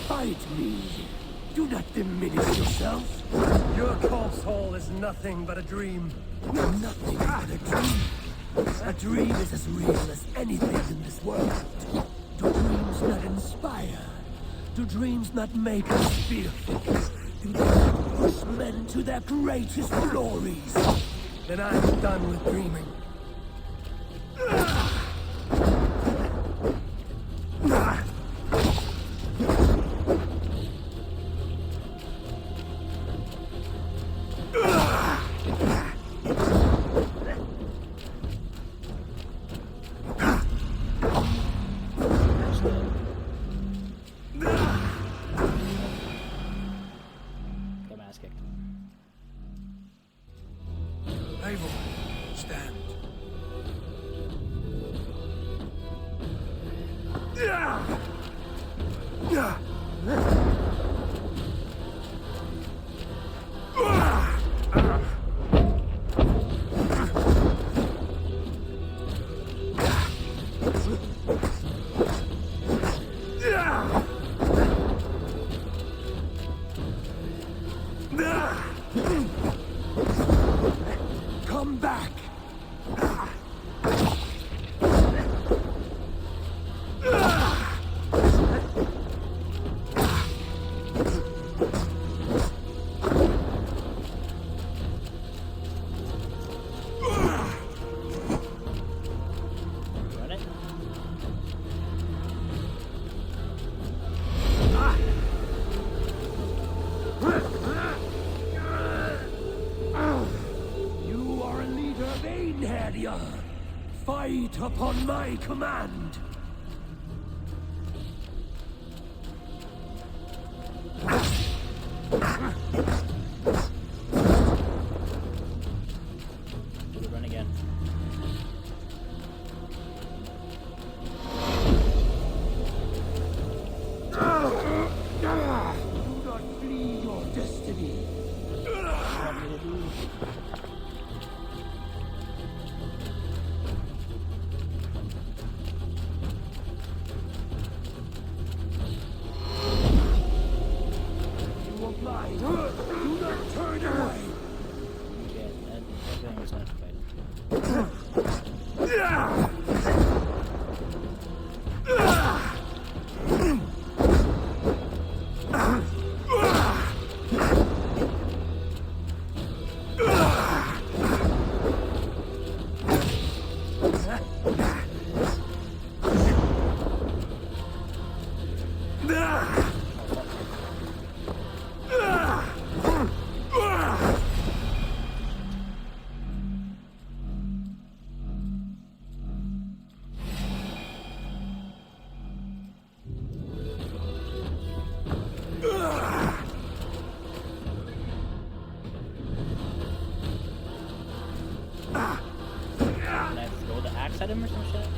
S2: Fight me. Do not diminish yourself.
S14: Your corpse hall is nothing but a dream.
S2: Nothing but a dream. A dream is as real as anything in this world. Do dreams not inspire? Do dreams not make us fearful? Do they not push men to their greatest glories?
S14: Then I'm done with dreaming.
S3: Get my ass kicked.
S7: Eivor, stand.
S2: Come back!
S3: Run it.
S2: You are a leader of Einherjar. Fight upon my command.
S3: Do the run again.
S2: Do not flee your destiny.
S3: What do you want me to do?
S2: You are mine. Do not turn away.
S3: Okay, that feeling was not to fight. Can I throw the axe at him or some shit?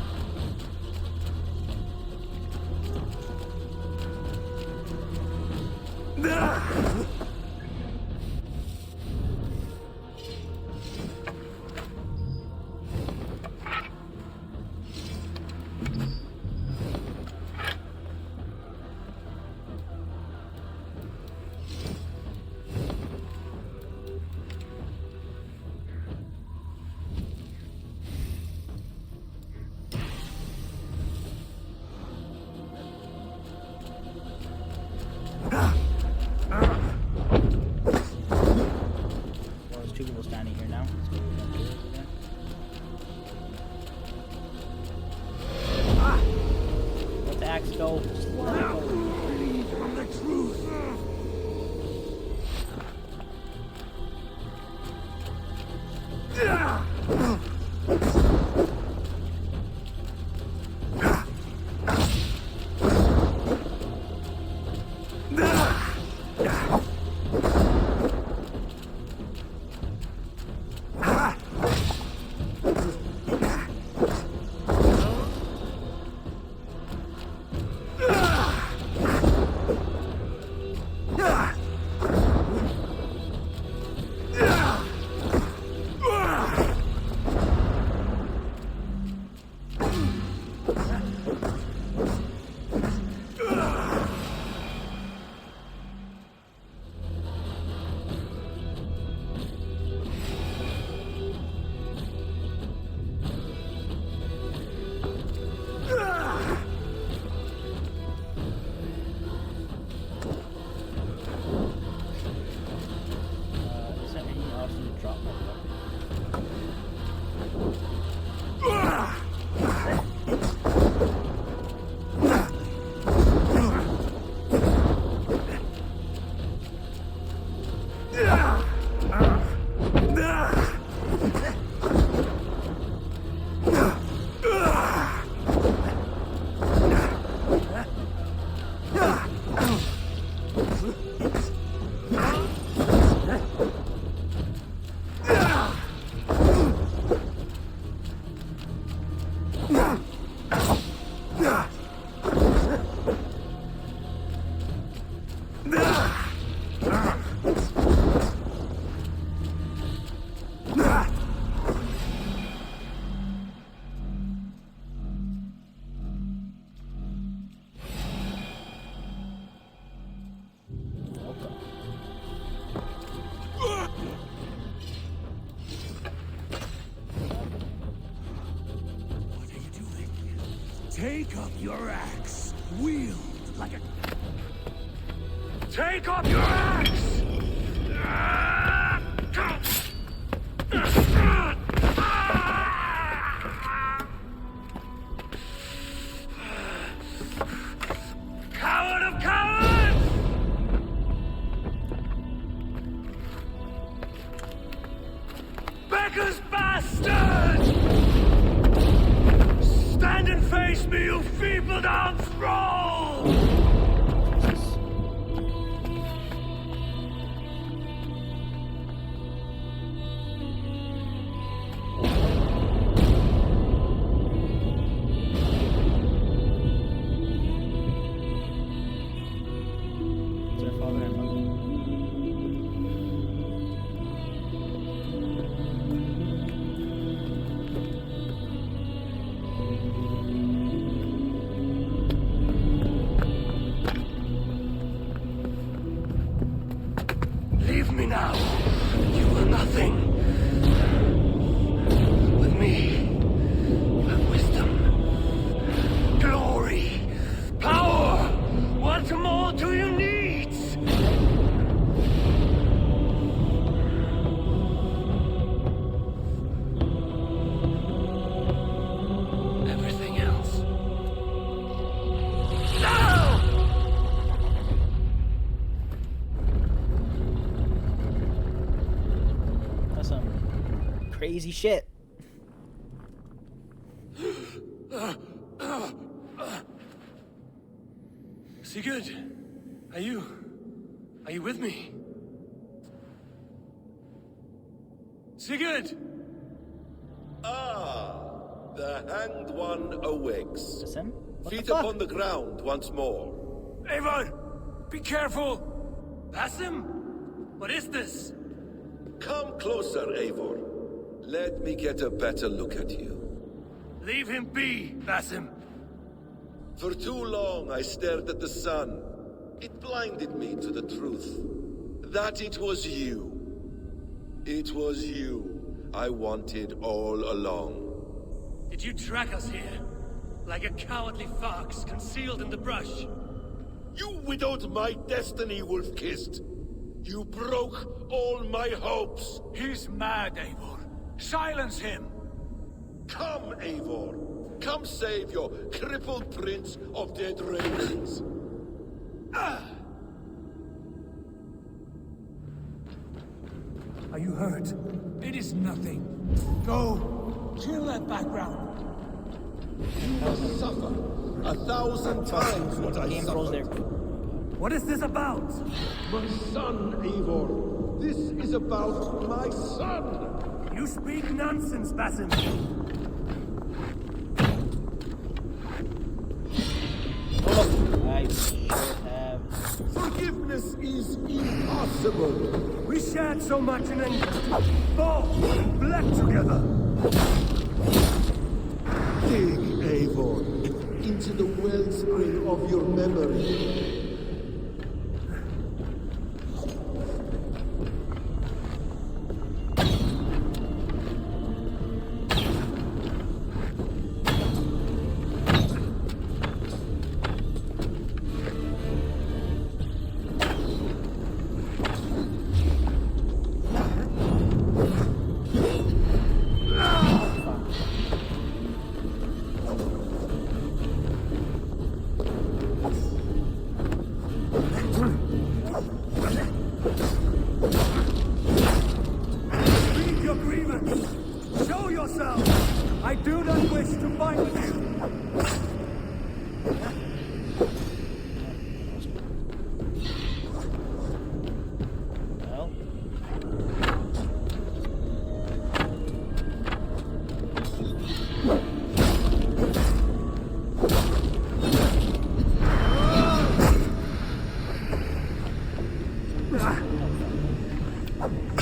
S7: Take up your axe, wield like a... Take up your axe! Coward of cowards! Beggar's bastard! Stand and face me, you feeble-down thrall!
S3: Is there a father and mother?
S2: Leave me now. You are nothing. With me, you have wisdom, glory, power. What more do you need? Everything else. No!
S3: That's some crazy shit.
S2: Sigurd, are you with me? Sigurd!
S15: Ah, the hanged one awakes.
S3: Is him? What
S15: Feet
S3: the fuck?
S15: upon the ground once more.
S2: Eivor! Be careful! Basim? What is this?
S15: Come closer, Eivor. Let me get a better look at you.
S2: Leave him be, Basim.
S15: For too long I stared at the sun. It blinded me to the truth. That it was you. It was you I wanted all along.
S2: Did you track us here? Like a cowardly fox concealed in the brush?
S15: You widowed my destiny, wolf-kissed. You broke all my hopes.
S7: He's mad, Eivor. Silence him!
S15: Come, Eivor. Come save your crippled prince of dead ravens.
S7: Are you hurt? It is nothing. Go! Kill that background!
S15: You must suffer 1,000 times what I
S3: Game froze there.
S15: suffered.
S7: What is this about?
S15: My son, Eivor. This is about my son.
S7: You speak nonsense, Basim.
S3: I should have.
S15: Forgiveness is impossible.
S14: We shared so much in England. Fought and bled together.
S15: Dig, Eivor, into the wellspring of your memory.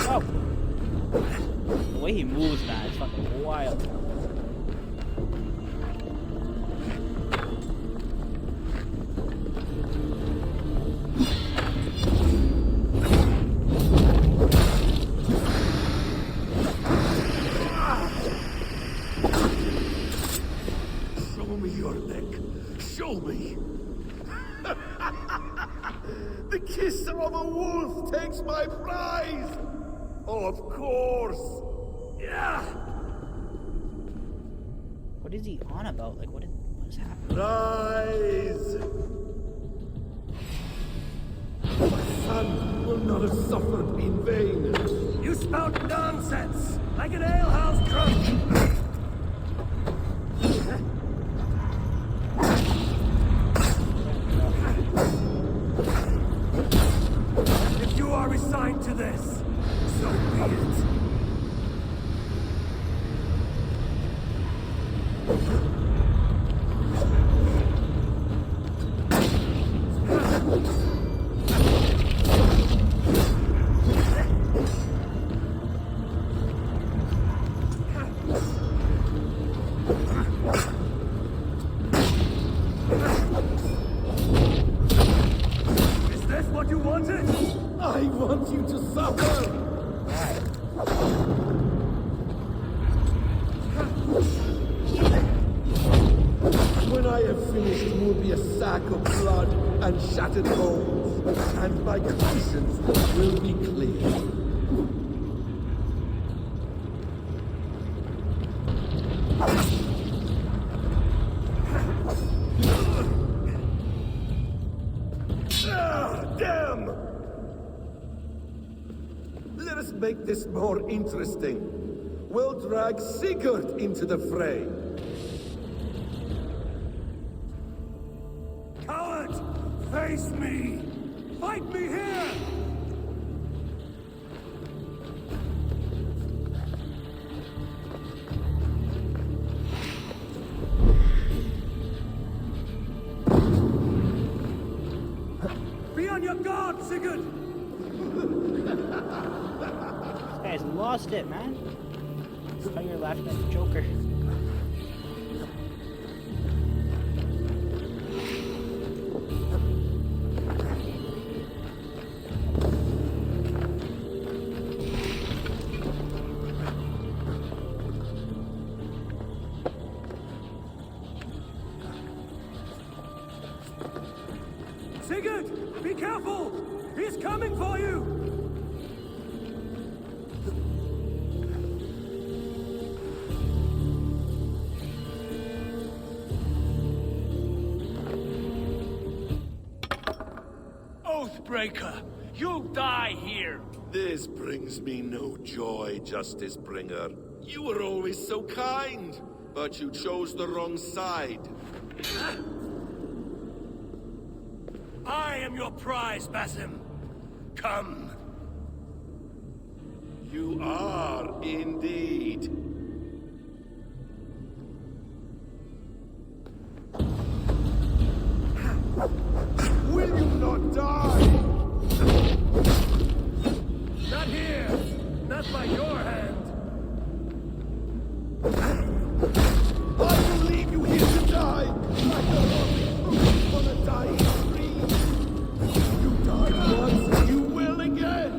S3: Oh. The way he moves, man, it's fucking wild.
S15: Show me your neck. Show me. The kiss of a wolf takes my prize. Of course. Yeah.
S3: What is he on about? Like, what is happening?
S15: Rise. My son will not have suffered in vain.
S14: You spout nonsense, like an alehouse drunk. If you are resigned to this, so be it. Is this what you wanted?
S15: I want you to suffer. When I have finished, you will be a sack of blood and shattered bones, and my conscience will be clear. Damn! Let us make this more interesting. We'll drag Sigurd into the fray.
S14: Coward! Face me! Fight me here! Be on your guard, Sigurd!
S3: This guy's lost it, man. That's how you're laughing at the Joker.
S14: Sigurd! Be careful! He's coming for you!
S12: Oathbreaker! You'll die here!
S15: This brings me no joy, Justice Bringer. You were always so kind, but you chose the wrong side.
S14: I am your prize, Basim. Come.
S15: You are indeed. Will you not die?
S14: Not here! Not by your hand!
S15: I will leave you here to die! Like a rock on a dying tree! You died once, you will again!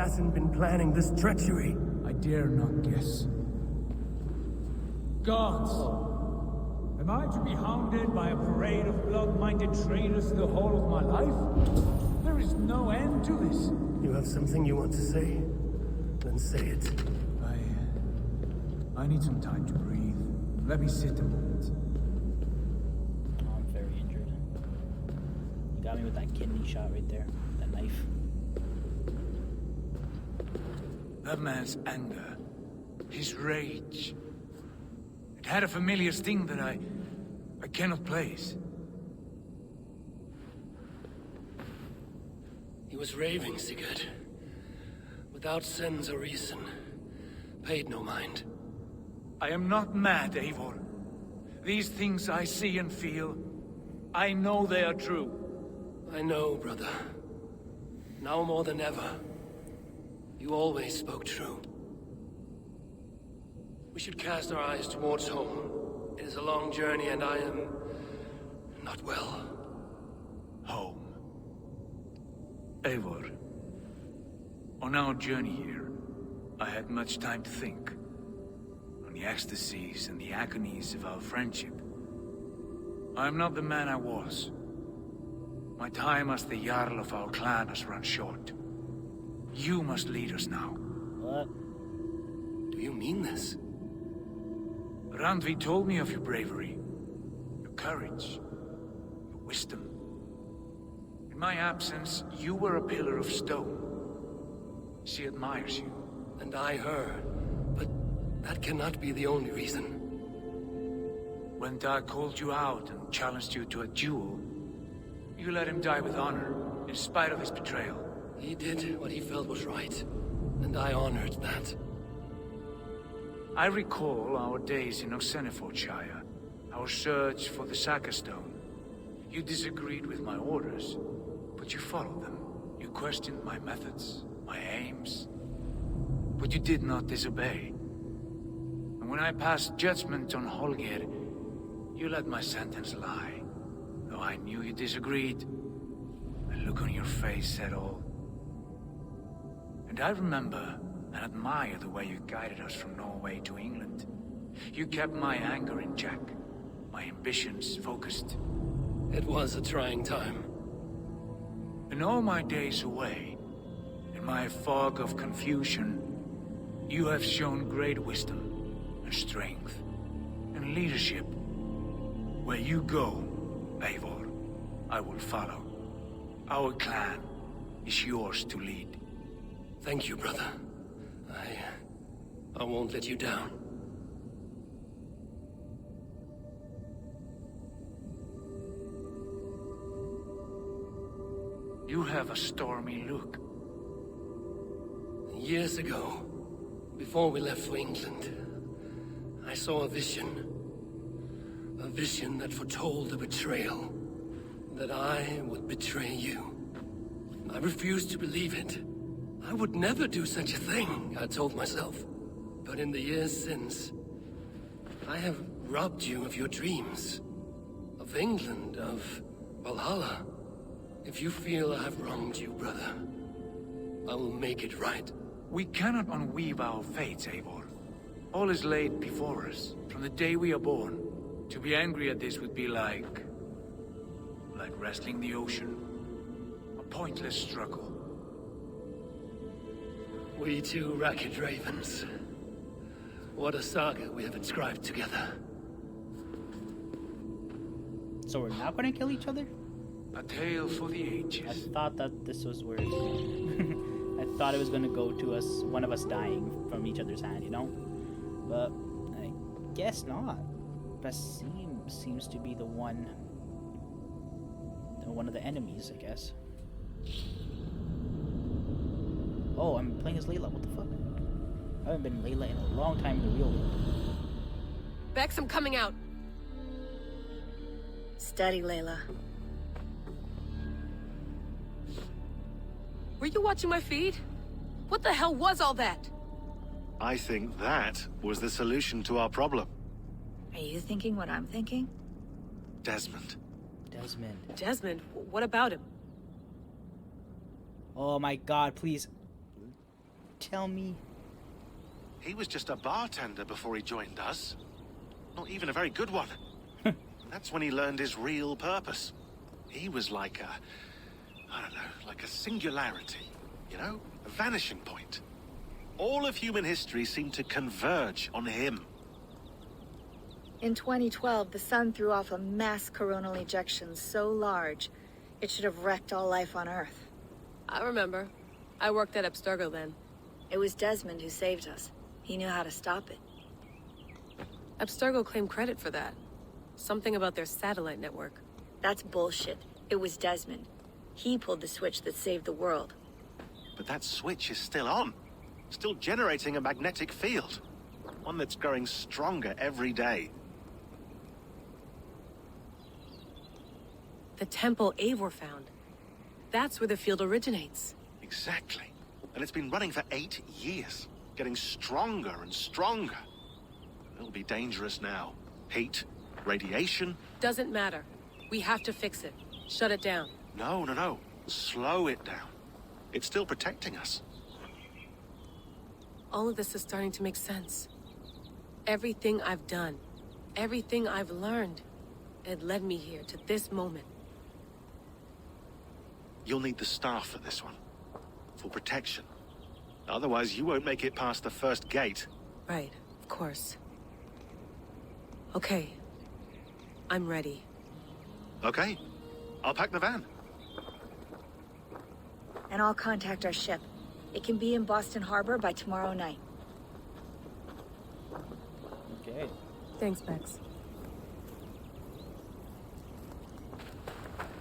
S14: assassin been planning this treachery?
S8: I dare not guess. Gods! Am I to be hounded by a parade of blood-minded traitors the whole of my life? There is no end to this.
S14: You have something you want to say? Then say it.
S8: I need some time to breathe. Let me sit a moment.
S3: Oh, I'm very injured. You got me with that kidney shot right there. That knife.
S7: That man's anger, his rage. It had a familiar sting that I cannot place.
S2: He was raving, Sigurd. Without sense or reason. Paid no mind.
S7: I am not mad, Eivor. These things I see and feel, I know they are true.
S2: I know, brother. Now more than ever. You always spoke true. We should cast our eyes towards home. It is a long journey and I am... not well.
S7: Home. Eivor. On our journey here, I had much time to think. On the ecstasies and the agonies of our friendship. I am not the man I was. My time as the Jarl of our clan has run short. You must lead us now.
S3: What?
S2: Do you mean this?
S7: Randvi told me of your bravery, your courage, your wisdom. In my absence, you were a pillar of stone. She admires you.
S2: And I her. But that cannot be the only reason.
S7: When Dag called you out and challenged you to a duel, you let him die with honor, in spite of his betrayal.
S2: He did what he felt was right, and I honored that.
S7: I recall our days in Oxenifordshire, our search for the Saka Stone. You disagreed with my orders, but you followed them. You questioned my methods, my aims, but you did not disobey. And when I passed judgment on Holger, you let my sentence lie. Though I knew you disagreed, the look on your face said all. And I remember and admire the way you guided us from Norway to England. You kept my anger in check, my ambitions focused.
S2: It was a trying time.
S7: In all my days away, in my fog of confusion, you have shown great wisdom and strength and leadership. Where you go, Eivor, I will follow. Our clan is yours to lead.
S2: Thank you, brother. I won't let you down.
S7: You have a stormy look.
S2: Years ago, before we left for England, I saw a vision. A vision that foretold a betrayal. That I would betray you. I refused to believe it. I would never do such a thing, I told myself. But in the years since, I have robbed you of your dreams. Of England, of Valhalla. If you feel I have wronged you, brother, I will make it right.
S7: We cannot unweave our fates, Eivor. All is laid before us, from the day we are born. To be angry at this would be like wrestling the ocean. A pointless struggle.
S2: We two ragged ravens. What a saga we have inscribed together.
S3: So we're not gonna kill each other?
S7: A tale for the ages.
S3: I thought that this was where it's going. I thought it was gonna go to us, one of us dying from each other's hand, you know? But I guess not. Basim seems to be the one of the enemies, I guess. Oh, I'm playing as Layla. What the fuck? I haven't been Layla in a long time in the real world.
S16: Bex, I'm coming out.
S5: Steady, Layla.
S16: Were you watching my feed? What the hell was all that?
S17: I think that was the solution to our problem.
S18: Are you thinking what I'm thinking?
S17: Desmond.
S16: Desmond? What about him?
S3: Oh my god, please. tell me?
S17: He was just a bartender before he joined us. Not even a very good one. And that's when he learned his real purpose. He was like I don't know, like a singularity, you know? A vanishing point. All of human history seemed to converge on him.
S18: In 2012, the sun threw off a mass coronal ejection so large, it should have wrecked all life on Earth.
S16: I remember. I worked at Abstergo then.
S18: It was Desmond who saved us. He knew how to stop it.
S16: Abstergo claimed credit for that. Something about their satellite network.
S18: That's bullshit. It was Desmond. He pulled the switch that saved the world.
S17: But that switch is still on. Still generating a magnetic field. One that's growing stronger every day.
S16: The temple Eivor found. That's where the field originates.
S17: Exactly. And it's been running for 8 years. Getting stronger and stronger. It'll be dangerous now. Heat, radiation.
S16: Doesn't matter. We have to fix it. Shut it down.
S17: No. Slow it down. It's still protecting us.
S16: All of this is starting to make sense. Everything I've done, everything I've learned, it led me here to this moment.
S17: You'll need the staff for this one. For protection. Otherwise, you won't make it past the first gate.
S16: Right, of course. Okay. I'm ready.
S17: Okay. I'll pack the van.
S18: And I'll contact our ship. It can be in Boston Harbor by tomorrow night.
S3: Okay.
S16: Thanks, Bex.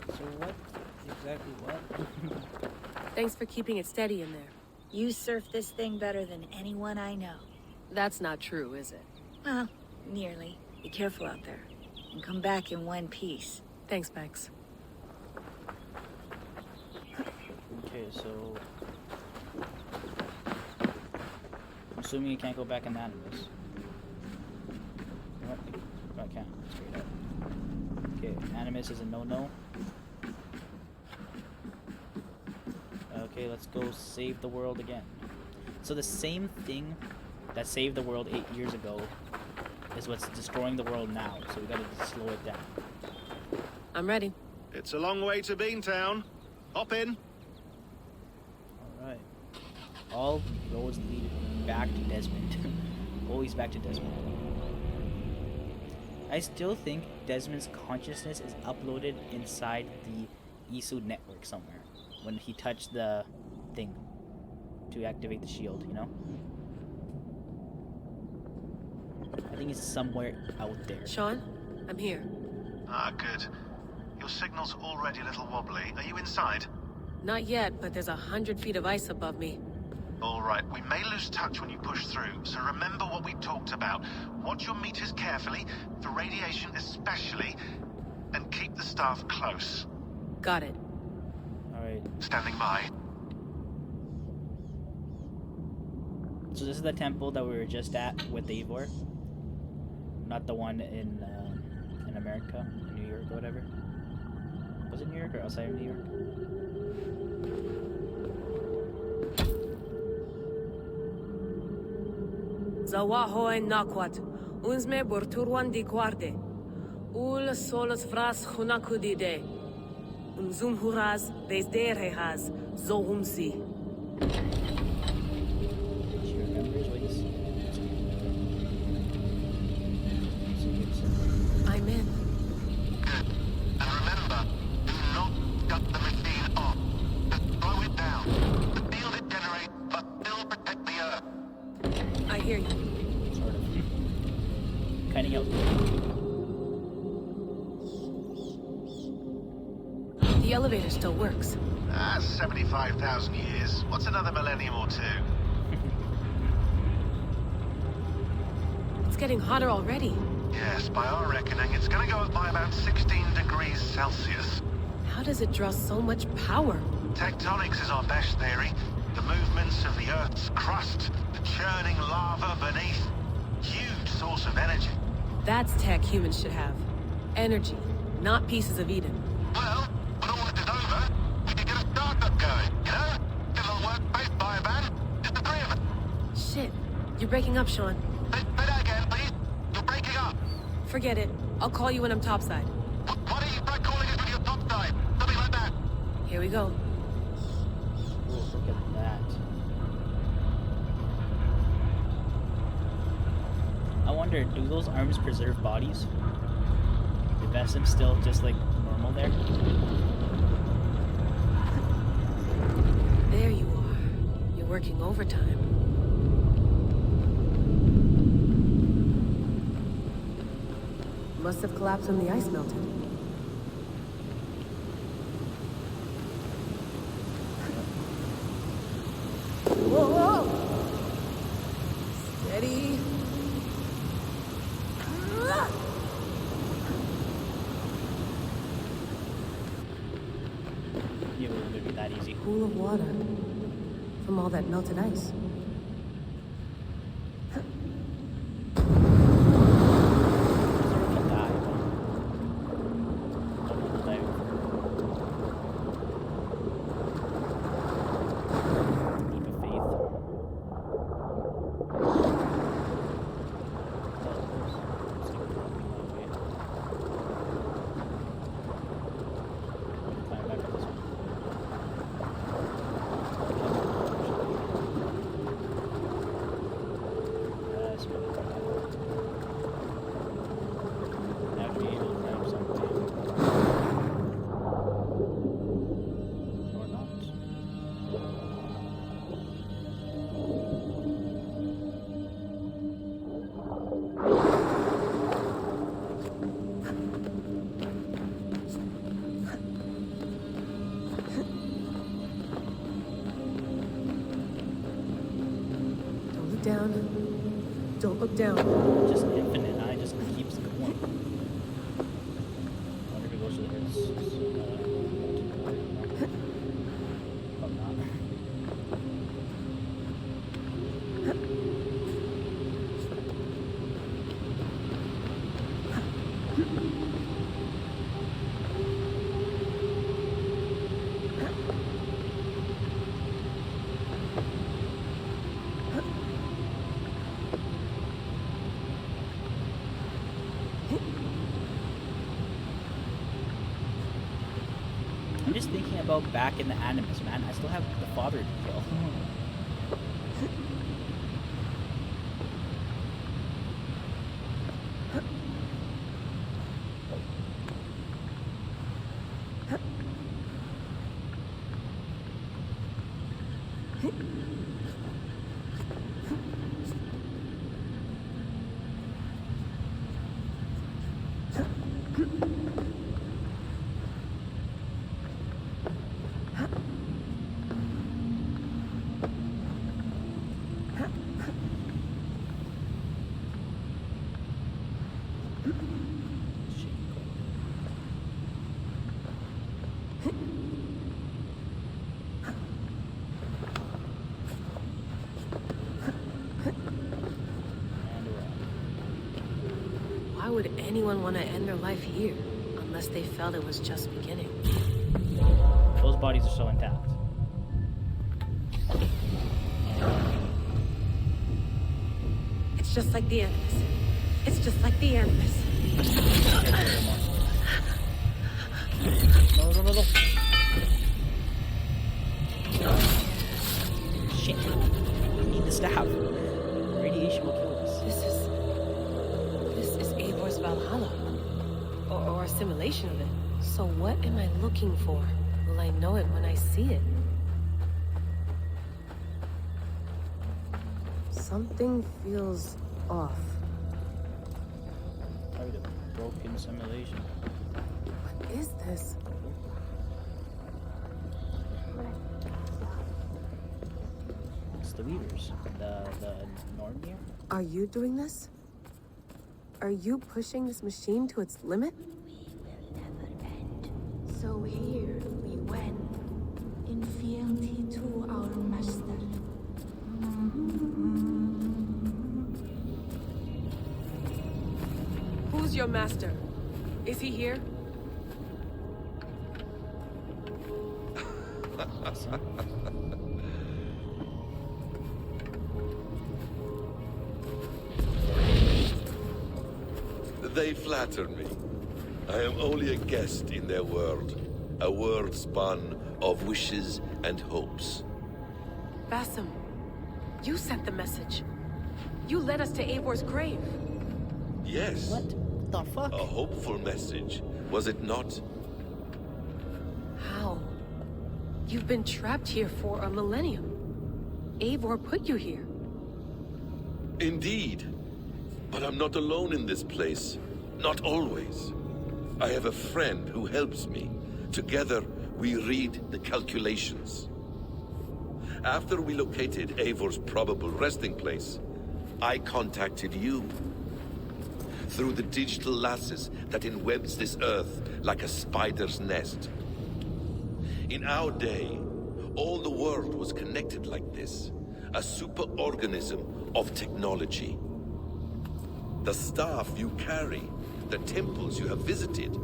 S3: So what? Exactly what?
S16: Thanks for keeping it steady in there.
S18: You surf this thing better than anyone I know.
S16: That's not true, is it?
S18: Well, nearly. Be careful out there. And come back in one piece.
S16: Thanks, Bex.
S3: Okay, so... I'm assuming you can't go back in Animus. What? No, I can't. Straight up. Okay, Animus is a no-no. Okay, let's go save the world again. So the same thing that saved the world 8 years ago is what's destroying the world now, so we gotta slow it down.
S16: I'm ready.
S17: It's a long way to Beantown. Hop in.
S3: Alright. All roads lead back to Desmond. Always back to Desmond. I still think Desmond's consciousness is uploaded inside the Isu network somewhere. When he touched the thing to activate the shield, you know? I think it's somewhere out there.
S16: Sean, I'm here.
S17: Ah, good. Your signal's already a little wobbly. Are you inside?
S16: Not yet, but there's 100 feet of ice above me.
S17: All right, we may lose touch when you push through, so remember what we talked about. Watch your meters carefully, for radiation especially, and keep the staff close.
S16: Got it.
S3: Alright.
S17: Standing by.
S3: So this is the temple that we were just at with Eivor. Not the one in America, in New York or whatever. Was it New York or outside of New York?
S16: Zawahoy nakwat, unzme borturwan di guarde. Ul solos vras hunakudide. Unzum huraz, desderehaz, zohumsi.
S3: She remembers what he's...
S16: I'm in.
S17: And remember, do not shut the machine off. Just slow it down. The field it generates must still protect the Earth.
S16: I hear you.
S3: Sort of. Cutting out.
S16: The elevator still works.
S17: 75,000 years. What's another millennium or two?
S16: It's getting hotter already.
S17: Yes, by our reckoning, it's gonna go up by about 16 degrees Celsius.
S16: How does it draw so much power?
S17: Tectonics is our best theory. The movements of the Earth's crust, the churning lava beneath. Huge source of energy.
S16: That's tech humans should have. Energy, not pieces of Eden.
S17: Well, when all this is over, we can get a startup going, you know? Get a little workspace, buy a van, just the three of us.
S16: You're breaking up, Sean.
S17: Say that again, please. You're breaking up.
S16: Forget it. I'll call you when I'm topside.
S17: Why don't you try calling us when you're topside? Something like that.
S16: Here we go.
S3: Oh, look at that. I wonder, do those arms preserve bodies? The Vesem's still just like normal there?
S16: There you are. You're working overtime. Must have collapsed when the ice melted. Whoa, whoa! Steady.
S3: It wouldn't be that easy.
S16: Pool of water from all that melted ice. Down. Don't look down.
S3: Just infinite. I just keeps going. I wonder if it goes to I'm just thinking about back in the Animus, man. I still have the father to kill.
S16: Why would anyone want to end their life here? Unless they felt it was just beginning.
S3: Those bodies are still intact.
S16: It's just like the Animus. It's just like the Animus.
S3: No, no, no, no. Shit. I need the staff. Radiation will kill us.
S16: This is Eivor's Valhalla. Or a simulation of it. So what am I looking for? Will I know it when I see it? Something feels off.
S3: Probably the broken simulation.
S16: What is this?
S3: It's the Weavers. The Nornir.
S16: Are you doing this? Are you pushing this machine to its limit?
S19: So here we went, in fealty to our master.
S16: Who's your master? Is he here?
S15: They flatter me. I am only a guest in their world. A world spun of wishes and hopes.
S16: Basim, you sent the message. You led us to Eivor's grave.
S15: Yes.
S3: What the fuck?
S15: A hopeful message, was it not?
S16: How? You've been trapped here for a millennium. Eivor put you here.
S15: Indeed. But I'm not alone in this place. Not always. I have a friend who helps me. Together, we read the calculations. After we located Eivor's probable resting place, I contacted you. Through the digital lasses that enwebs this earth like a spider's nest. In our day, all the world was connected like this. A superorganism of technology. The staff you carry, the temples you have visited,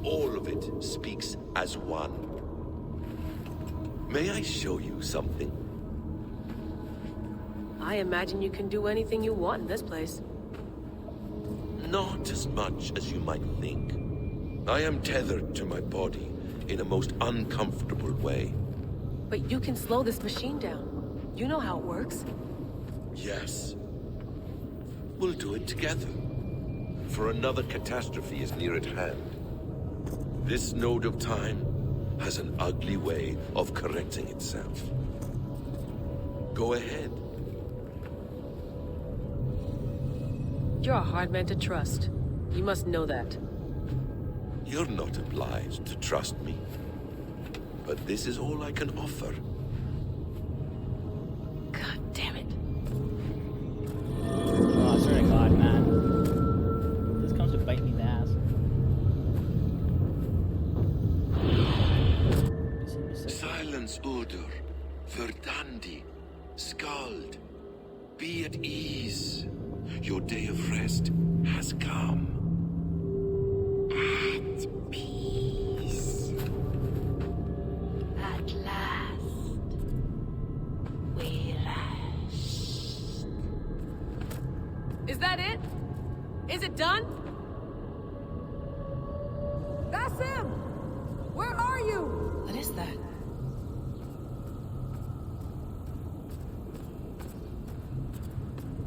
S15: all of it speaks as one. May I show you something?
S16: I imagine you can do anything you want in this place.
S15: Not as much as you might think. I am tethered to my body in a most uncomfortable way.
S16: But you can slow this machine down. You know how it works.
S15: Yes. We'll do it together. For another catastrophe is near at hand. This node of time has an ugly way of correcting itself. Go ahead.
S16: You're a hard man to trust. You must know that.
S15: You're not obliged to trust me. But this is all I can offer.
S16: God damn it.
S3: Oh, I swear to God, man. This comes to bite me in the ass.
S15: Silence, Udur. Verdandi. Skald. Be at ease. Your day of rest has come.
S19: At peace. At last. We rest.
S16: Is that it? Is it done?
S20: Basim! Where are you?
S16: What is that?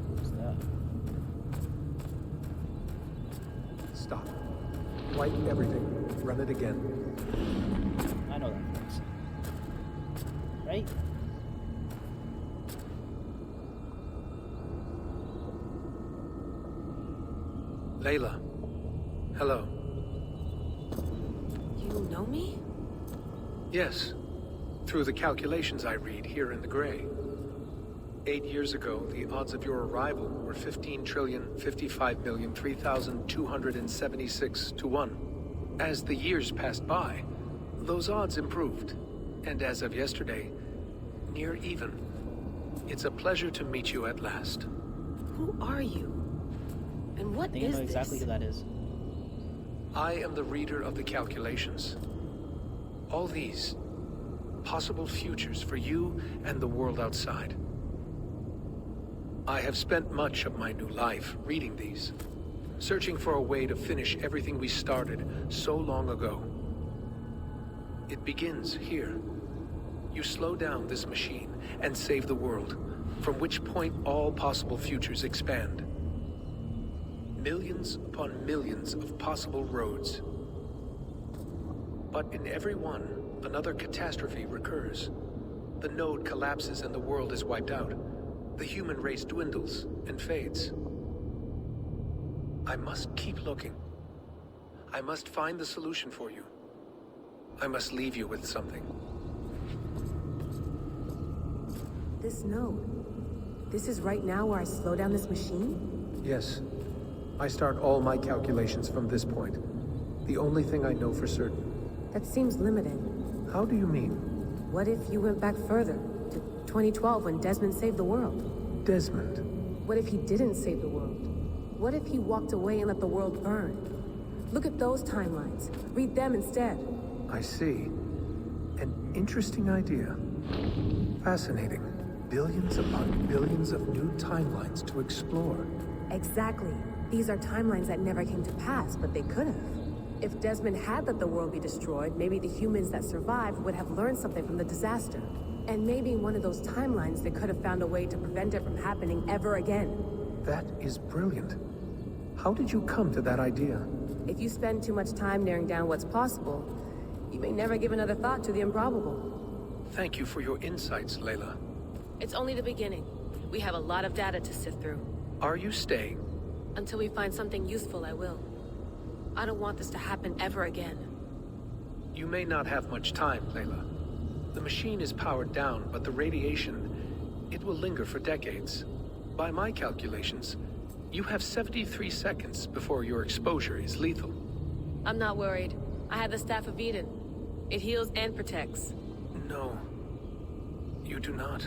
S3: What's that?
S21: Stop. Wipe everything. Run it again.
S3: I know that voice. Right?
S21: Layla. Hello.
S16: You know me?
S21: Yes. Through the calculations I read here in the gray. 8 years ago, the odds of your arrival were 15,055,003,276 to 1. As the years passed by, those odds improved. And as of yesterday, near even. It's a pleasure to meet you at last.
S16: Who are you? And what
S3: I think I
S16: is
S3: know exactly
S16: this?
S3: who that is.
S21: I am the reader of the calculations. All these possible futures for you and the world outside. I have spent much of my new life reading these, searching for a way to finish everything we started so long ago. It begins here. You slow down this machine and save the world, from which point all possible futures expand. Millions upon millions of possible roads. But in every one, another catastrophe recurs. The node collapses and the world is wiped out. The human race dwindles and fades. I must keep looking. I must find the solution for you. I must leave you with something.
S16: This node. This is right now where I slow down this machine?
S21: Yes. I start all my calculations from this point. The only thing I know for certain.
S16: That seems limiting.
S21: How do you mean?
S16: What if you went back further, to 2012 when Desmond saved the world?
S21: Desmond?
S16: What if he didn't save the world? What if he walked away and let the world burn? Look at those timelines. Read them instead.
S21: I see. An interesting idea. Fascinating. Billions upon billions of new timelines to explore.
S16: Exactly.
S4: These are timelines that never came to pass, but they could have. If Desmond had let the world be destroyed, maybe the humans that survived would have learned something from the disaster. And maybe in one of those timelines, they could have found a way to prevent it from happening ever again.
S21: That is brilliant. How did you come to that idea?
S4: If you spend too much time narrowing down what's possible, you may never give another thought to the improbable.
S21: Thank you for your insights, Layla.
S16: It's only the beginning. We have a lot of data to sift through.
S21: Are you staying?
S16: Until we find something useful, I will. I don't want this to happen ever again.
S21: You may not have much time, Layla. The machine is powered down, but the radiation, it will linger for decades. By my calculations, you have 73 seconds before your exposure is lethal.
S16: I'm not worried. I have the Staff of Eden. It heals and protects.
S21: No. You do not.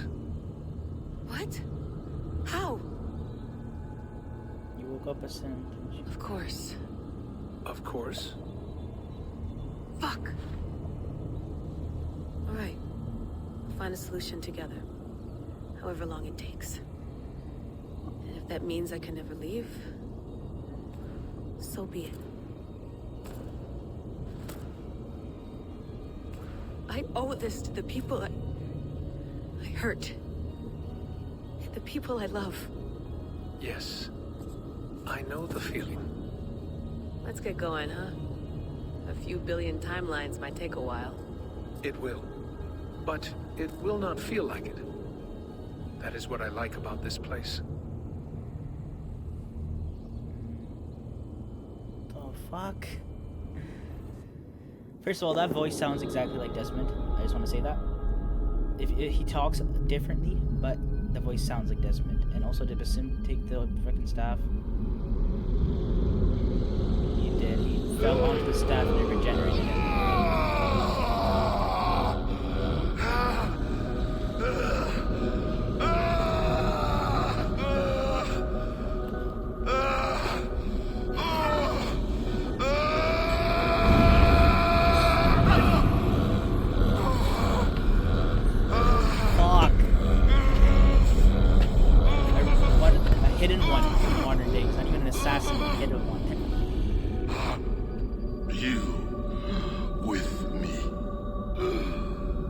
S16: What? How?
S3: You woke up a sin.
S16: Of course.
S21: Of course.
S16: Fuck. All right. We'll find a solution together. However long it takes. And if that means I can never leave, so be it. I owe this to the people I hurt. The people I love.
S21: Yes. I know the feeling.
S16: Let's get going, huh? A few billion timelines might take a while.
S21: It will. But it will not feel like it. That is what I like about this place.
S3: The fuck? First of all, that voice sounds exactly like Desmond. I just want to say that. If he talks differently, but the voice sounds like Desmond. And also, did Basim take the freaking staff? He did. He fell onto the staff and it regenerated him.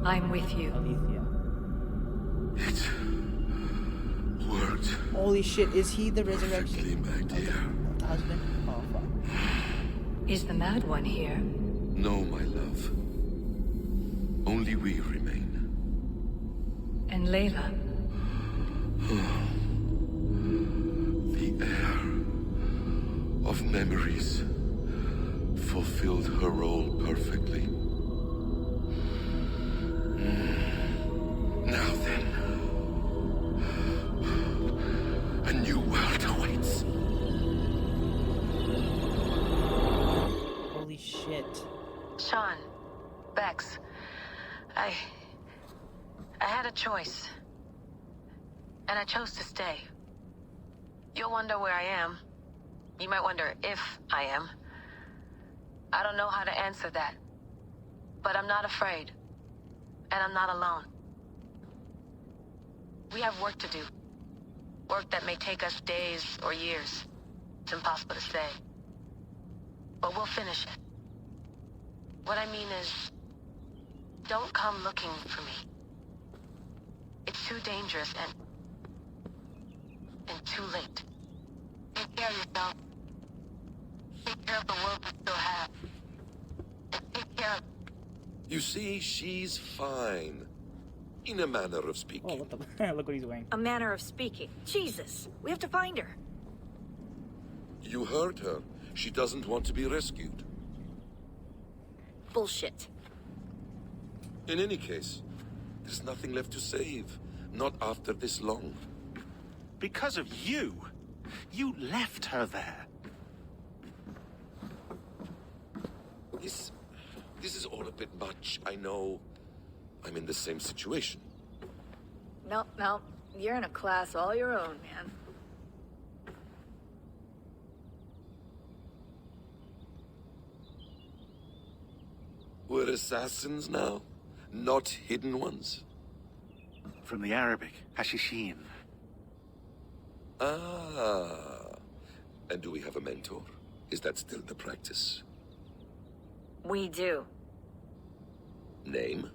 S13: I'm with you.
S15: It worked.
S3: Holy shit, is he the resurrection? The husband? Oh, fuck.
S13: Is the Mad One here?
S15: No, my love. Only we remain.
S13: And Layla?
S15: The air of memories fulfilled her role perfectly. Now then, a new world awaits.
S3: Holy shit.
S13: Sean, Bex, I had a choice. And I chose to stay. You'll wonder where I am. You might wonder if I am. I don't know how to answer that. But I'm not afraid. And I'm not alone. We have work to do. Work that may take us days or years. It's impossible to say. But we'll finish it. What I mean is, don't come looking for me. It's too dangerous and too late. Take care of yourself. Take care of the world we still have. And take care of...
S15: You see, she's fine. In a manner of speaking.
S3: Oh, what the... Look what he's wearing.
S18: A manner of speaking. Jesus, we have to find her.
S15: You heard her. She doesn't want to be rescued.
S18: Bullshit.
S15: In any case, there's nothing left to save. Not after this long.
S17: Because of you. You left her there.
S15: This is all a bit much, I know. I'm in the same situation.
S18: No, you're in a class all your own, man.
S15: We're assassins now, not hidden ones.
S17: From the Arabic, Hashishin.
S15: Ah, And do we have a mentor? Is that still the practice?
S18: We do.
S15: Name?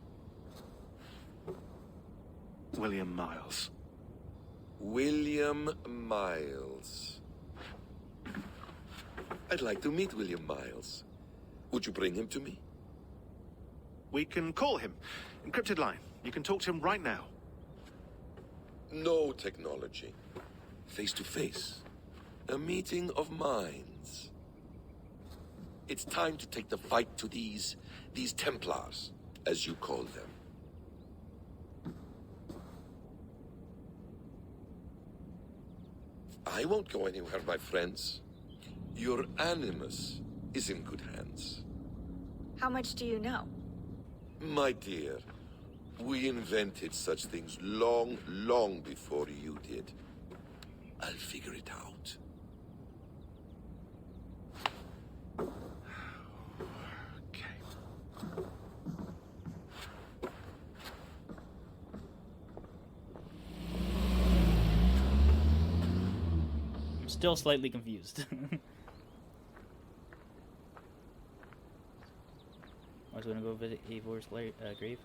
S17: William Miles.
S15: William Miles. I'd like to meet William Miles. Would you bring him to me?
S17: We can call him. Encrypted line. You can talk to him right now.
S15: No technology. Face to face. A meeting of minds. It's time to take the fight to these Templars, as you call them. I won't go anywhere, my friends. Your animus is in good hands.
S18: How much do you know?
S15: My dear, we invented such things long, long before you did. I'll figure it out.
S3: I'm still slightly confused. I was gonna go visit Eivor's grave.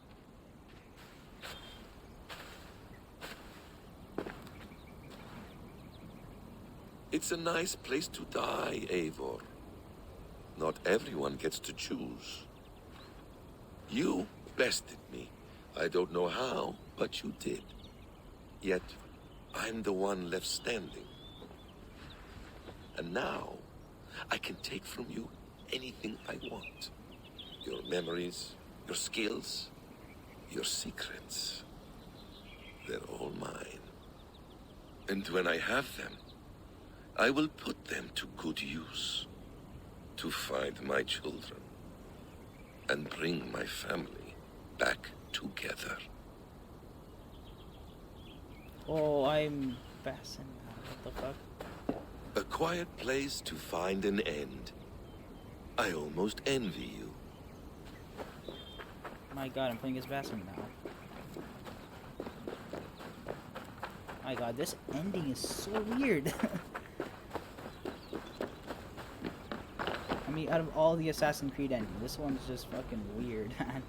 S15: It's a nice place to die, Eivor. Not everyone gets to choose. You bested me. I don't know how, but you did. Yet, I'm the one left standing. And now, I can take from you anything I want. Your memories, your skills, your secrets. They're all mine. And when I have them, I will put them to good use. To find my children. And bring my family back together.
S3: Oh, I'm fascinated. What the fuck?
S15: A quiet place to find an end. I almost envy you.
S3: My god, I'm playing as Vassum now. My god, this ending is so weird. I mean, out of all the Assassin's Creed endings, this one's just fucking weird, man.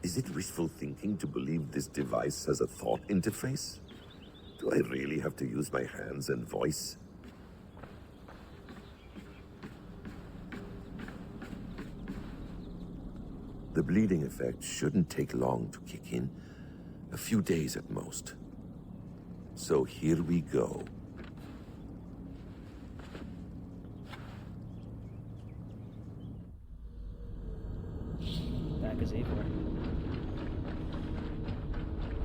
S15: Is it wishful thinking to believe this device has a thought interface? Do I really have to use my hands and voice? The bleeding effect shouldn't take long to kick in. A few days at most. So here we go.
S3: Back as Eivor.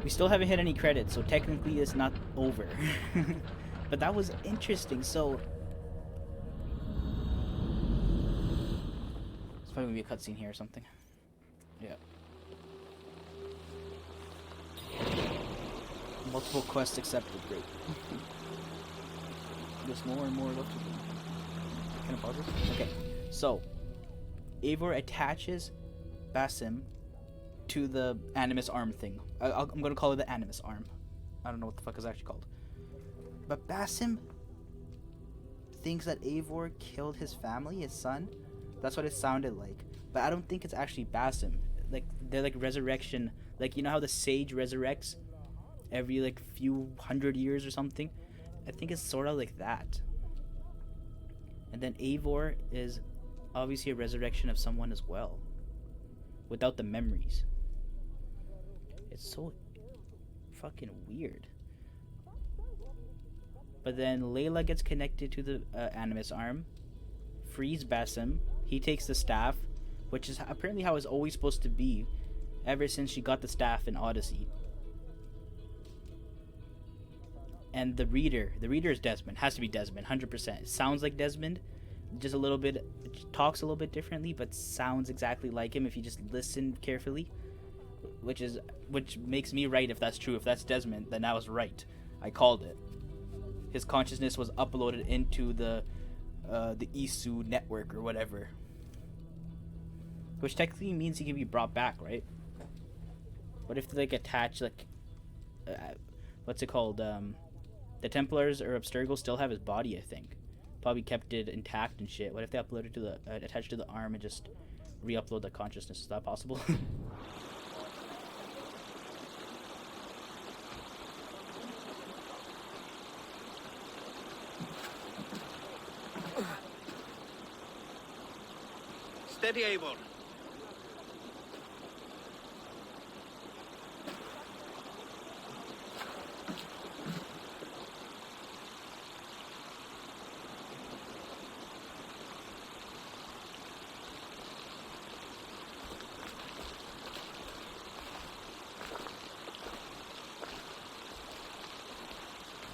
S3: We still haven't hit any credits, so technically it's not over. But that was interesting, so... It's probably gonna be a cutscene here or something. Yeah. Multiple quests accepted, great. There's more and more left to do. Can I pause this? Okay, so Eivor attaches Basim to the Animus arm thing. I'm gonna call it the Animus arm. I don't know what the fuck it's actually called. But Basim thinks that Eivor killed his family, his son. That's what it sounded like. But I don't think it's actually Basim. Like, they're like resurrection. Like, you know how the sage resurrects every like few hundred years or something? I think it's sort of like that. And then Eivor is obviously a resurrection of someone as well, without the memories. It's so fucking weird. But then Layla gets connected to the Animus arm, frees Basim. He takes the staff, which is apparently how it's always supposed to be ever since she got the staff in Odyssey. And the reader is Desmond. Has to be Desmond, 100%. It sounds like Desmond, just a little bit, talks a little bit differently, but sounds exactly like him if you just listen carefully. Which makes me right if that's true. If that's Desmond, then I was right. I called it. His consciousness was uploaded into the Isu network or whatever. Which technically means he can be brought back, right? What if they like attach like what's it called? The Templars or Abstergo still have his body, I think. Probably kept it intact and shit. What if they uploaded to the attached to the arm and just re-upload the consciousness? Is that possible?
S12: Steady, Eivor.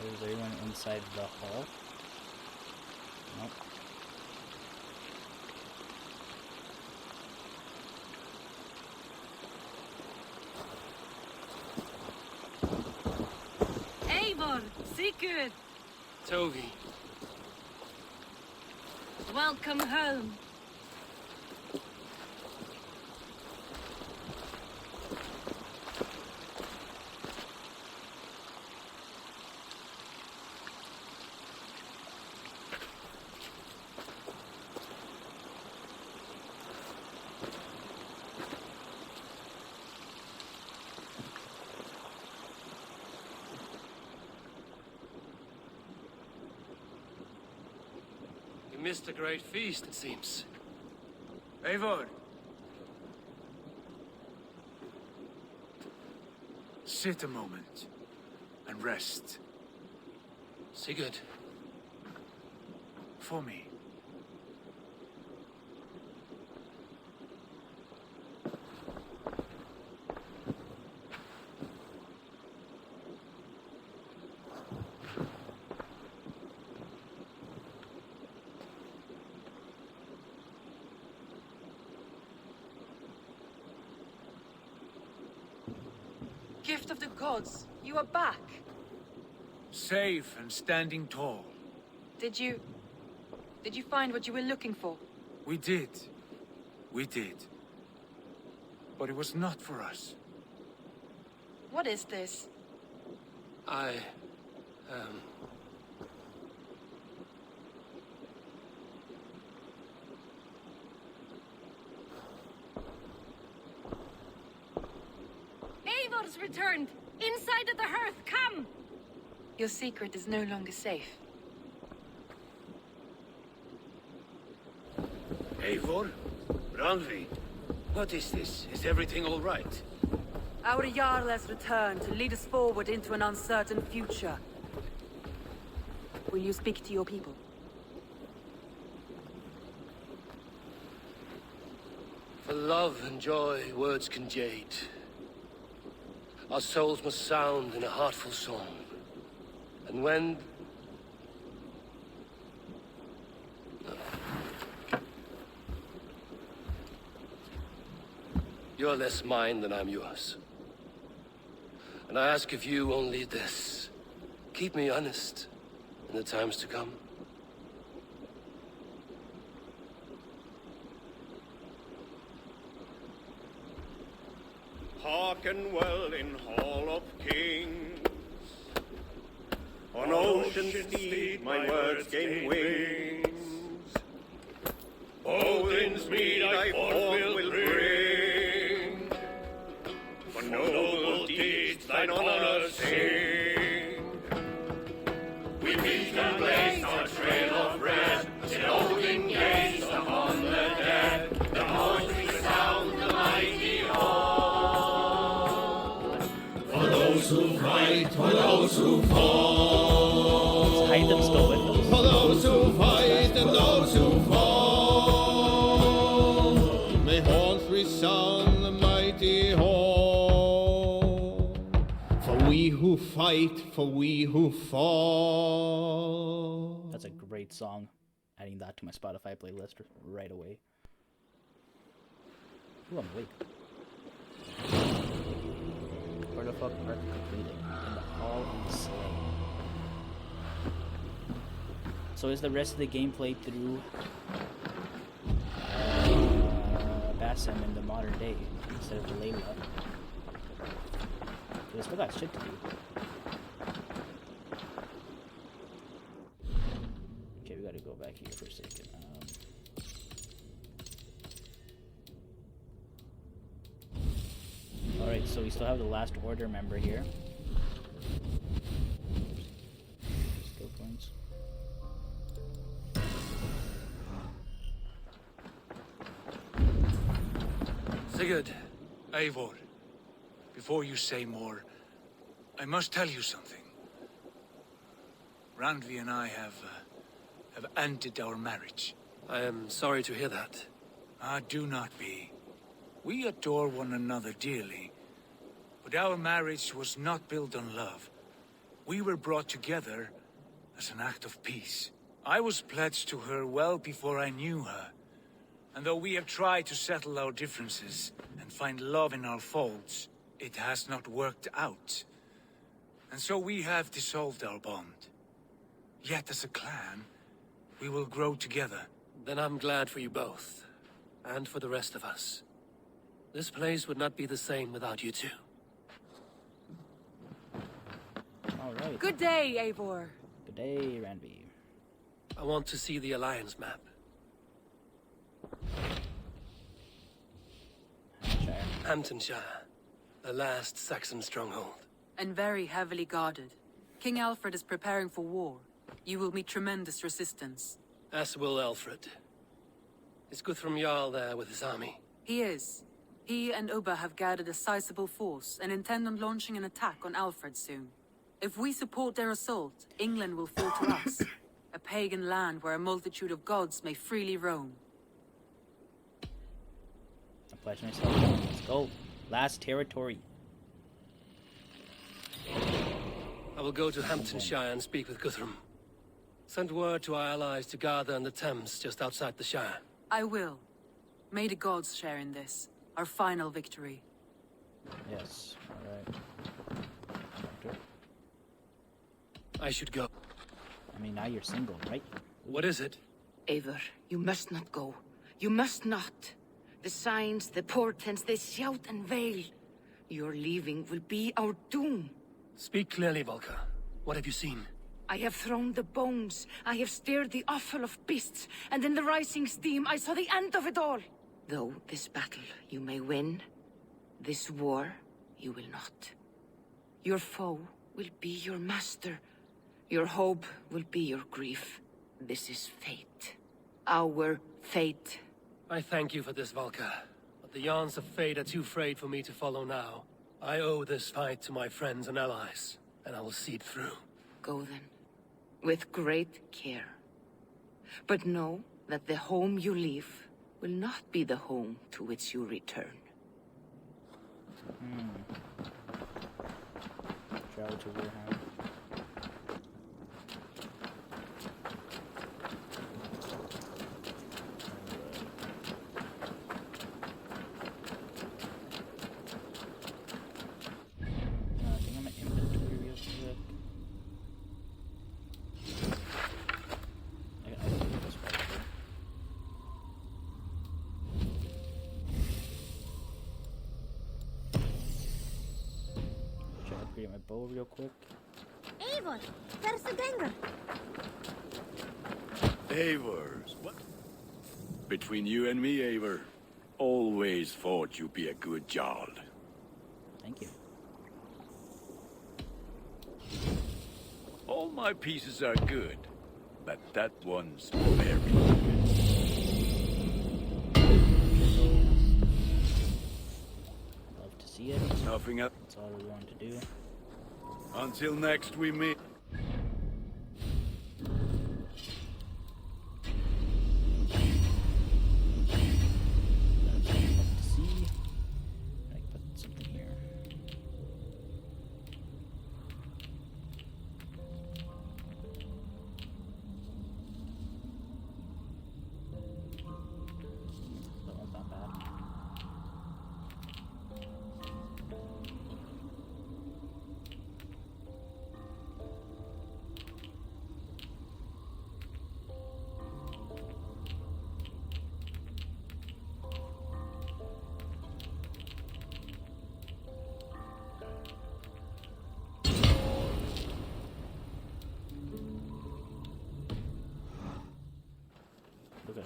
S3: Is everyone inside the hall? Nope.
S5: Eivor, Sigurd,
S2: Togi.
S5: welcome home.
S2: You missed a great feast, it seems.
S7: Eivor. Sit a moment and rest.
S2: Sigurd.
S7: For me.
S1: Gift of the gods, you are back.
S7: Safe and standing tall.
S1: Did you find what you were looking for?
S7: We did. We did. But it was not for us.
S1: What is this?
S5: Eivor's returned! Inside of the hearth, come!
S1: Your secret is no longer safe.
S12: Eivor? Randvi? What is this? Is everything all right?
S1: Our Jarl has returned to lead us forward into an uncertain future. Will you speak to your people?
S2: For love and joy, words can jade. Our souls must sound in a heartful song. And when... You're less mine than I'm yours. And I ask of you only this. Keep me honest in the times to come.
S12: Hearken well in Hall of Kings. On ocean's steed my words gain wings. Odin's mead I forth will bring. For noble deeds thine honor sing. We meet and blaze our trail of red, till Odin gaze upon the dead. The voice resound the mighty hall. For those who fight, for those who fall.
S3: Let's hide them still with us.
S12: For those who fight and those who fall. May horns resound the mighty hall. For we who fight, for we who fall.
S3: That's a great song. Adding that to my Spotify playlist right away. Ooh, I'm awake. Where the fuck are completed? In the Hall of the Slain. So is the rest of the game played through Basim in the modern day instead of Layla? They still got shit to do. gotta go back here for a second. Alright, so we still have the last order member here. Skill points.
S7: Sigurd, Eivor, before you say more, I must tell you something. Randvi and I have ended our marriage.
S2: I am sorry to hear that.
S7: Ah, do not be. We adore one another dearly, but our marriage was not built on love. We were brought together as an act of peace. I was pledged to her well before I knew her, and though we have tried to settle our differences and find love in our faults, it has not worked out. And so we have dissolved our bond. Yet as a clan, we will grow together.
S2: Then I'm glad for you both, and for the rest of us. This place would not be the same without you two.
S3: Alright.
S1: Good day, Eivor.
S3: Good day, Randvi.
S2: I want to see the Alliance map. Hamptonshire, the last Saxon stronghold.
S1: And very heavily guarded. King Alfred is preparing for war. You will meet tremendous resistance.
S2: As will Alfred. Is Guthrum Jarl there with his army?
S1: He is. He and Ubba have gathered a sizable force and intend on launching an attack on Alfred soon. If we support their assault, England will fall to us. A pagan land where a multitude of gods may freely roam.
S3: I pledge myself. Let's go. Last territory.
S2: I will go to Hamptonshire and speak with Guthrum. Send word to our allies to gather in the Thames just outside the Shire.
S1: I will. May the gods share in this, our final victory.
S3: Yes, alright.
S2: I should go.
S3: I mean, now you're single, right?
S2: What is it?
S11: Eivor, you must not go. You must not. The signs, the portents, they shout and wail. Your leaving will be our doom.
S2: Speak clearly, Volker. What have you seen?
S11: I have thrown the bones. I have stirred the offal of beasts. And in the rising steam, I saw the end of it all. Though this battle you may win, this war you will not. Your foe will be your master. Your hope will be your grief. This is fate. Our fate.
S2: I thank you for this, Volker. But the yarns of fate are too frayed for me to follow now. I owe this fight to my friends and allies, and I will see it through.
S11: Go then, with great care. But know that the home you leave will not be the home to which you return.
S3: Travel to Warhammer. My bow real quick.
S22: Eivor, where's the ganger?
S23: Eivor, what? Between you and me, Eivor, always thought you'd be a good Jarl.
S3: Thank you.
S23: All my pieces are good, but that one's very good.
S3: Love to see it.
S23: Nothing up.
S3: That's all we want to do.
S23: Until next we meet.
S3: That's what I love to see. I put something here. That one's not bad.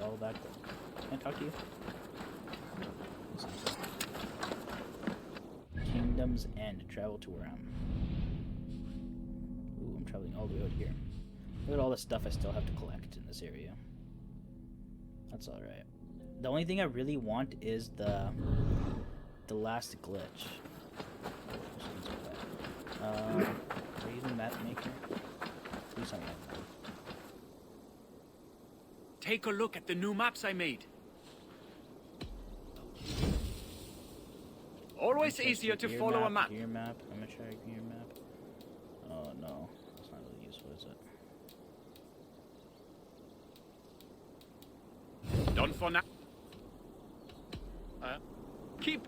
S3: follow back, but can I talk to you? Kingdom's End. Travel to where I'm. Ooh, I'm traveling all the way out here. Look at all the stuff I still have to collect in this area. That's alright. The only thing I really want is the last glitch. Are you using map maker? Do something like that.
S7: Take a look at the new maps I made. Always easier to follow a map.
S3: Gear map. I'm gonna try a gear map. Oh no, that's not really useful, is it?
S7: Done for now. Keep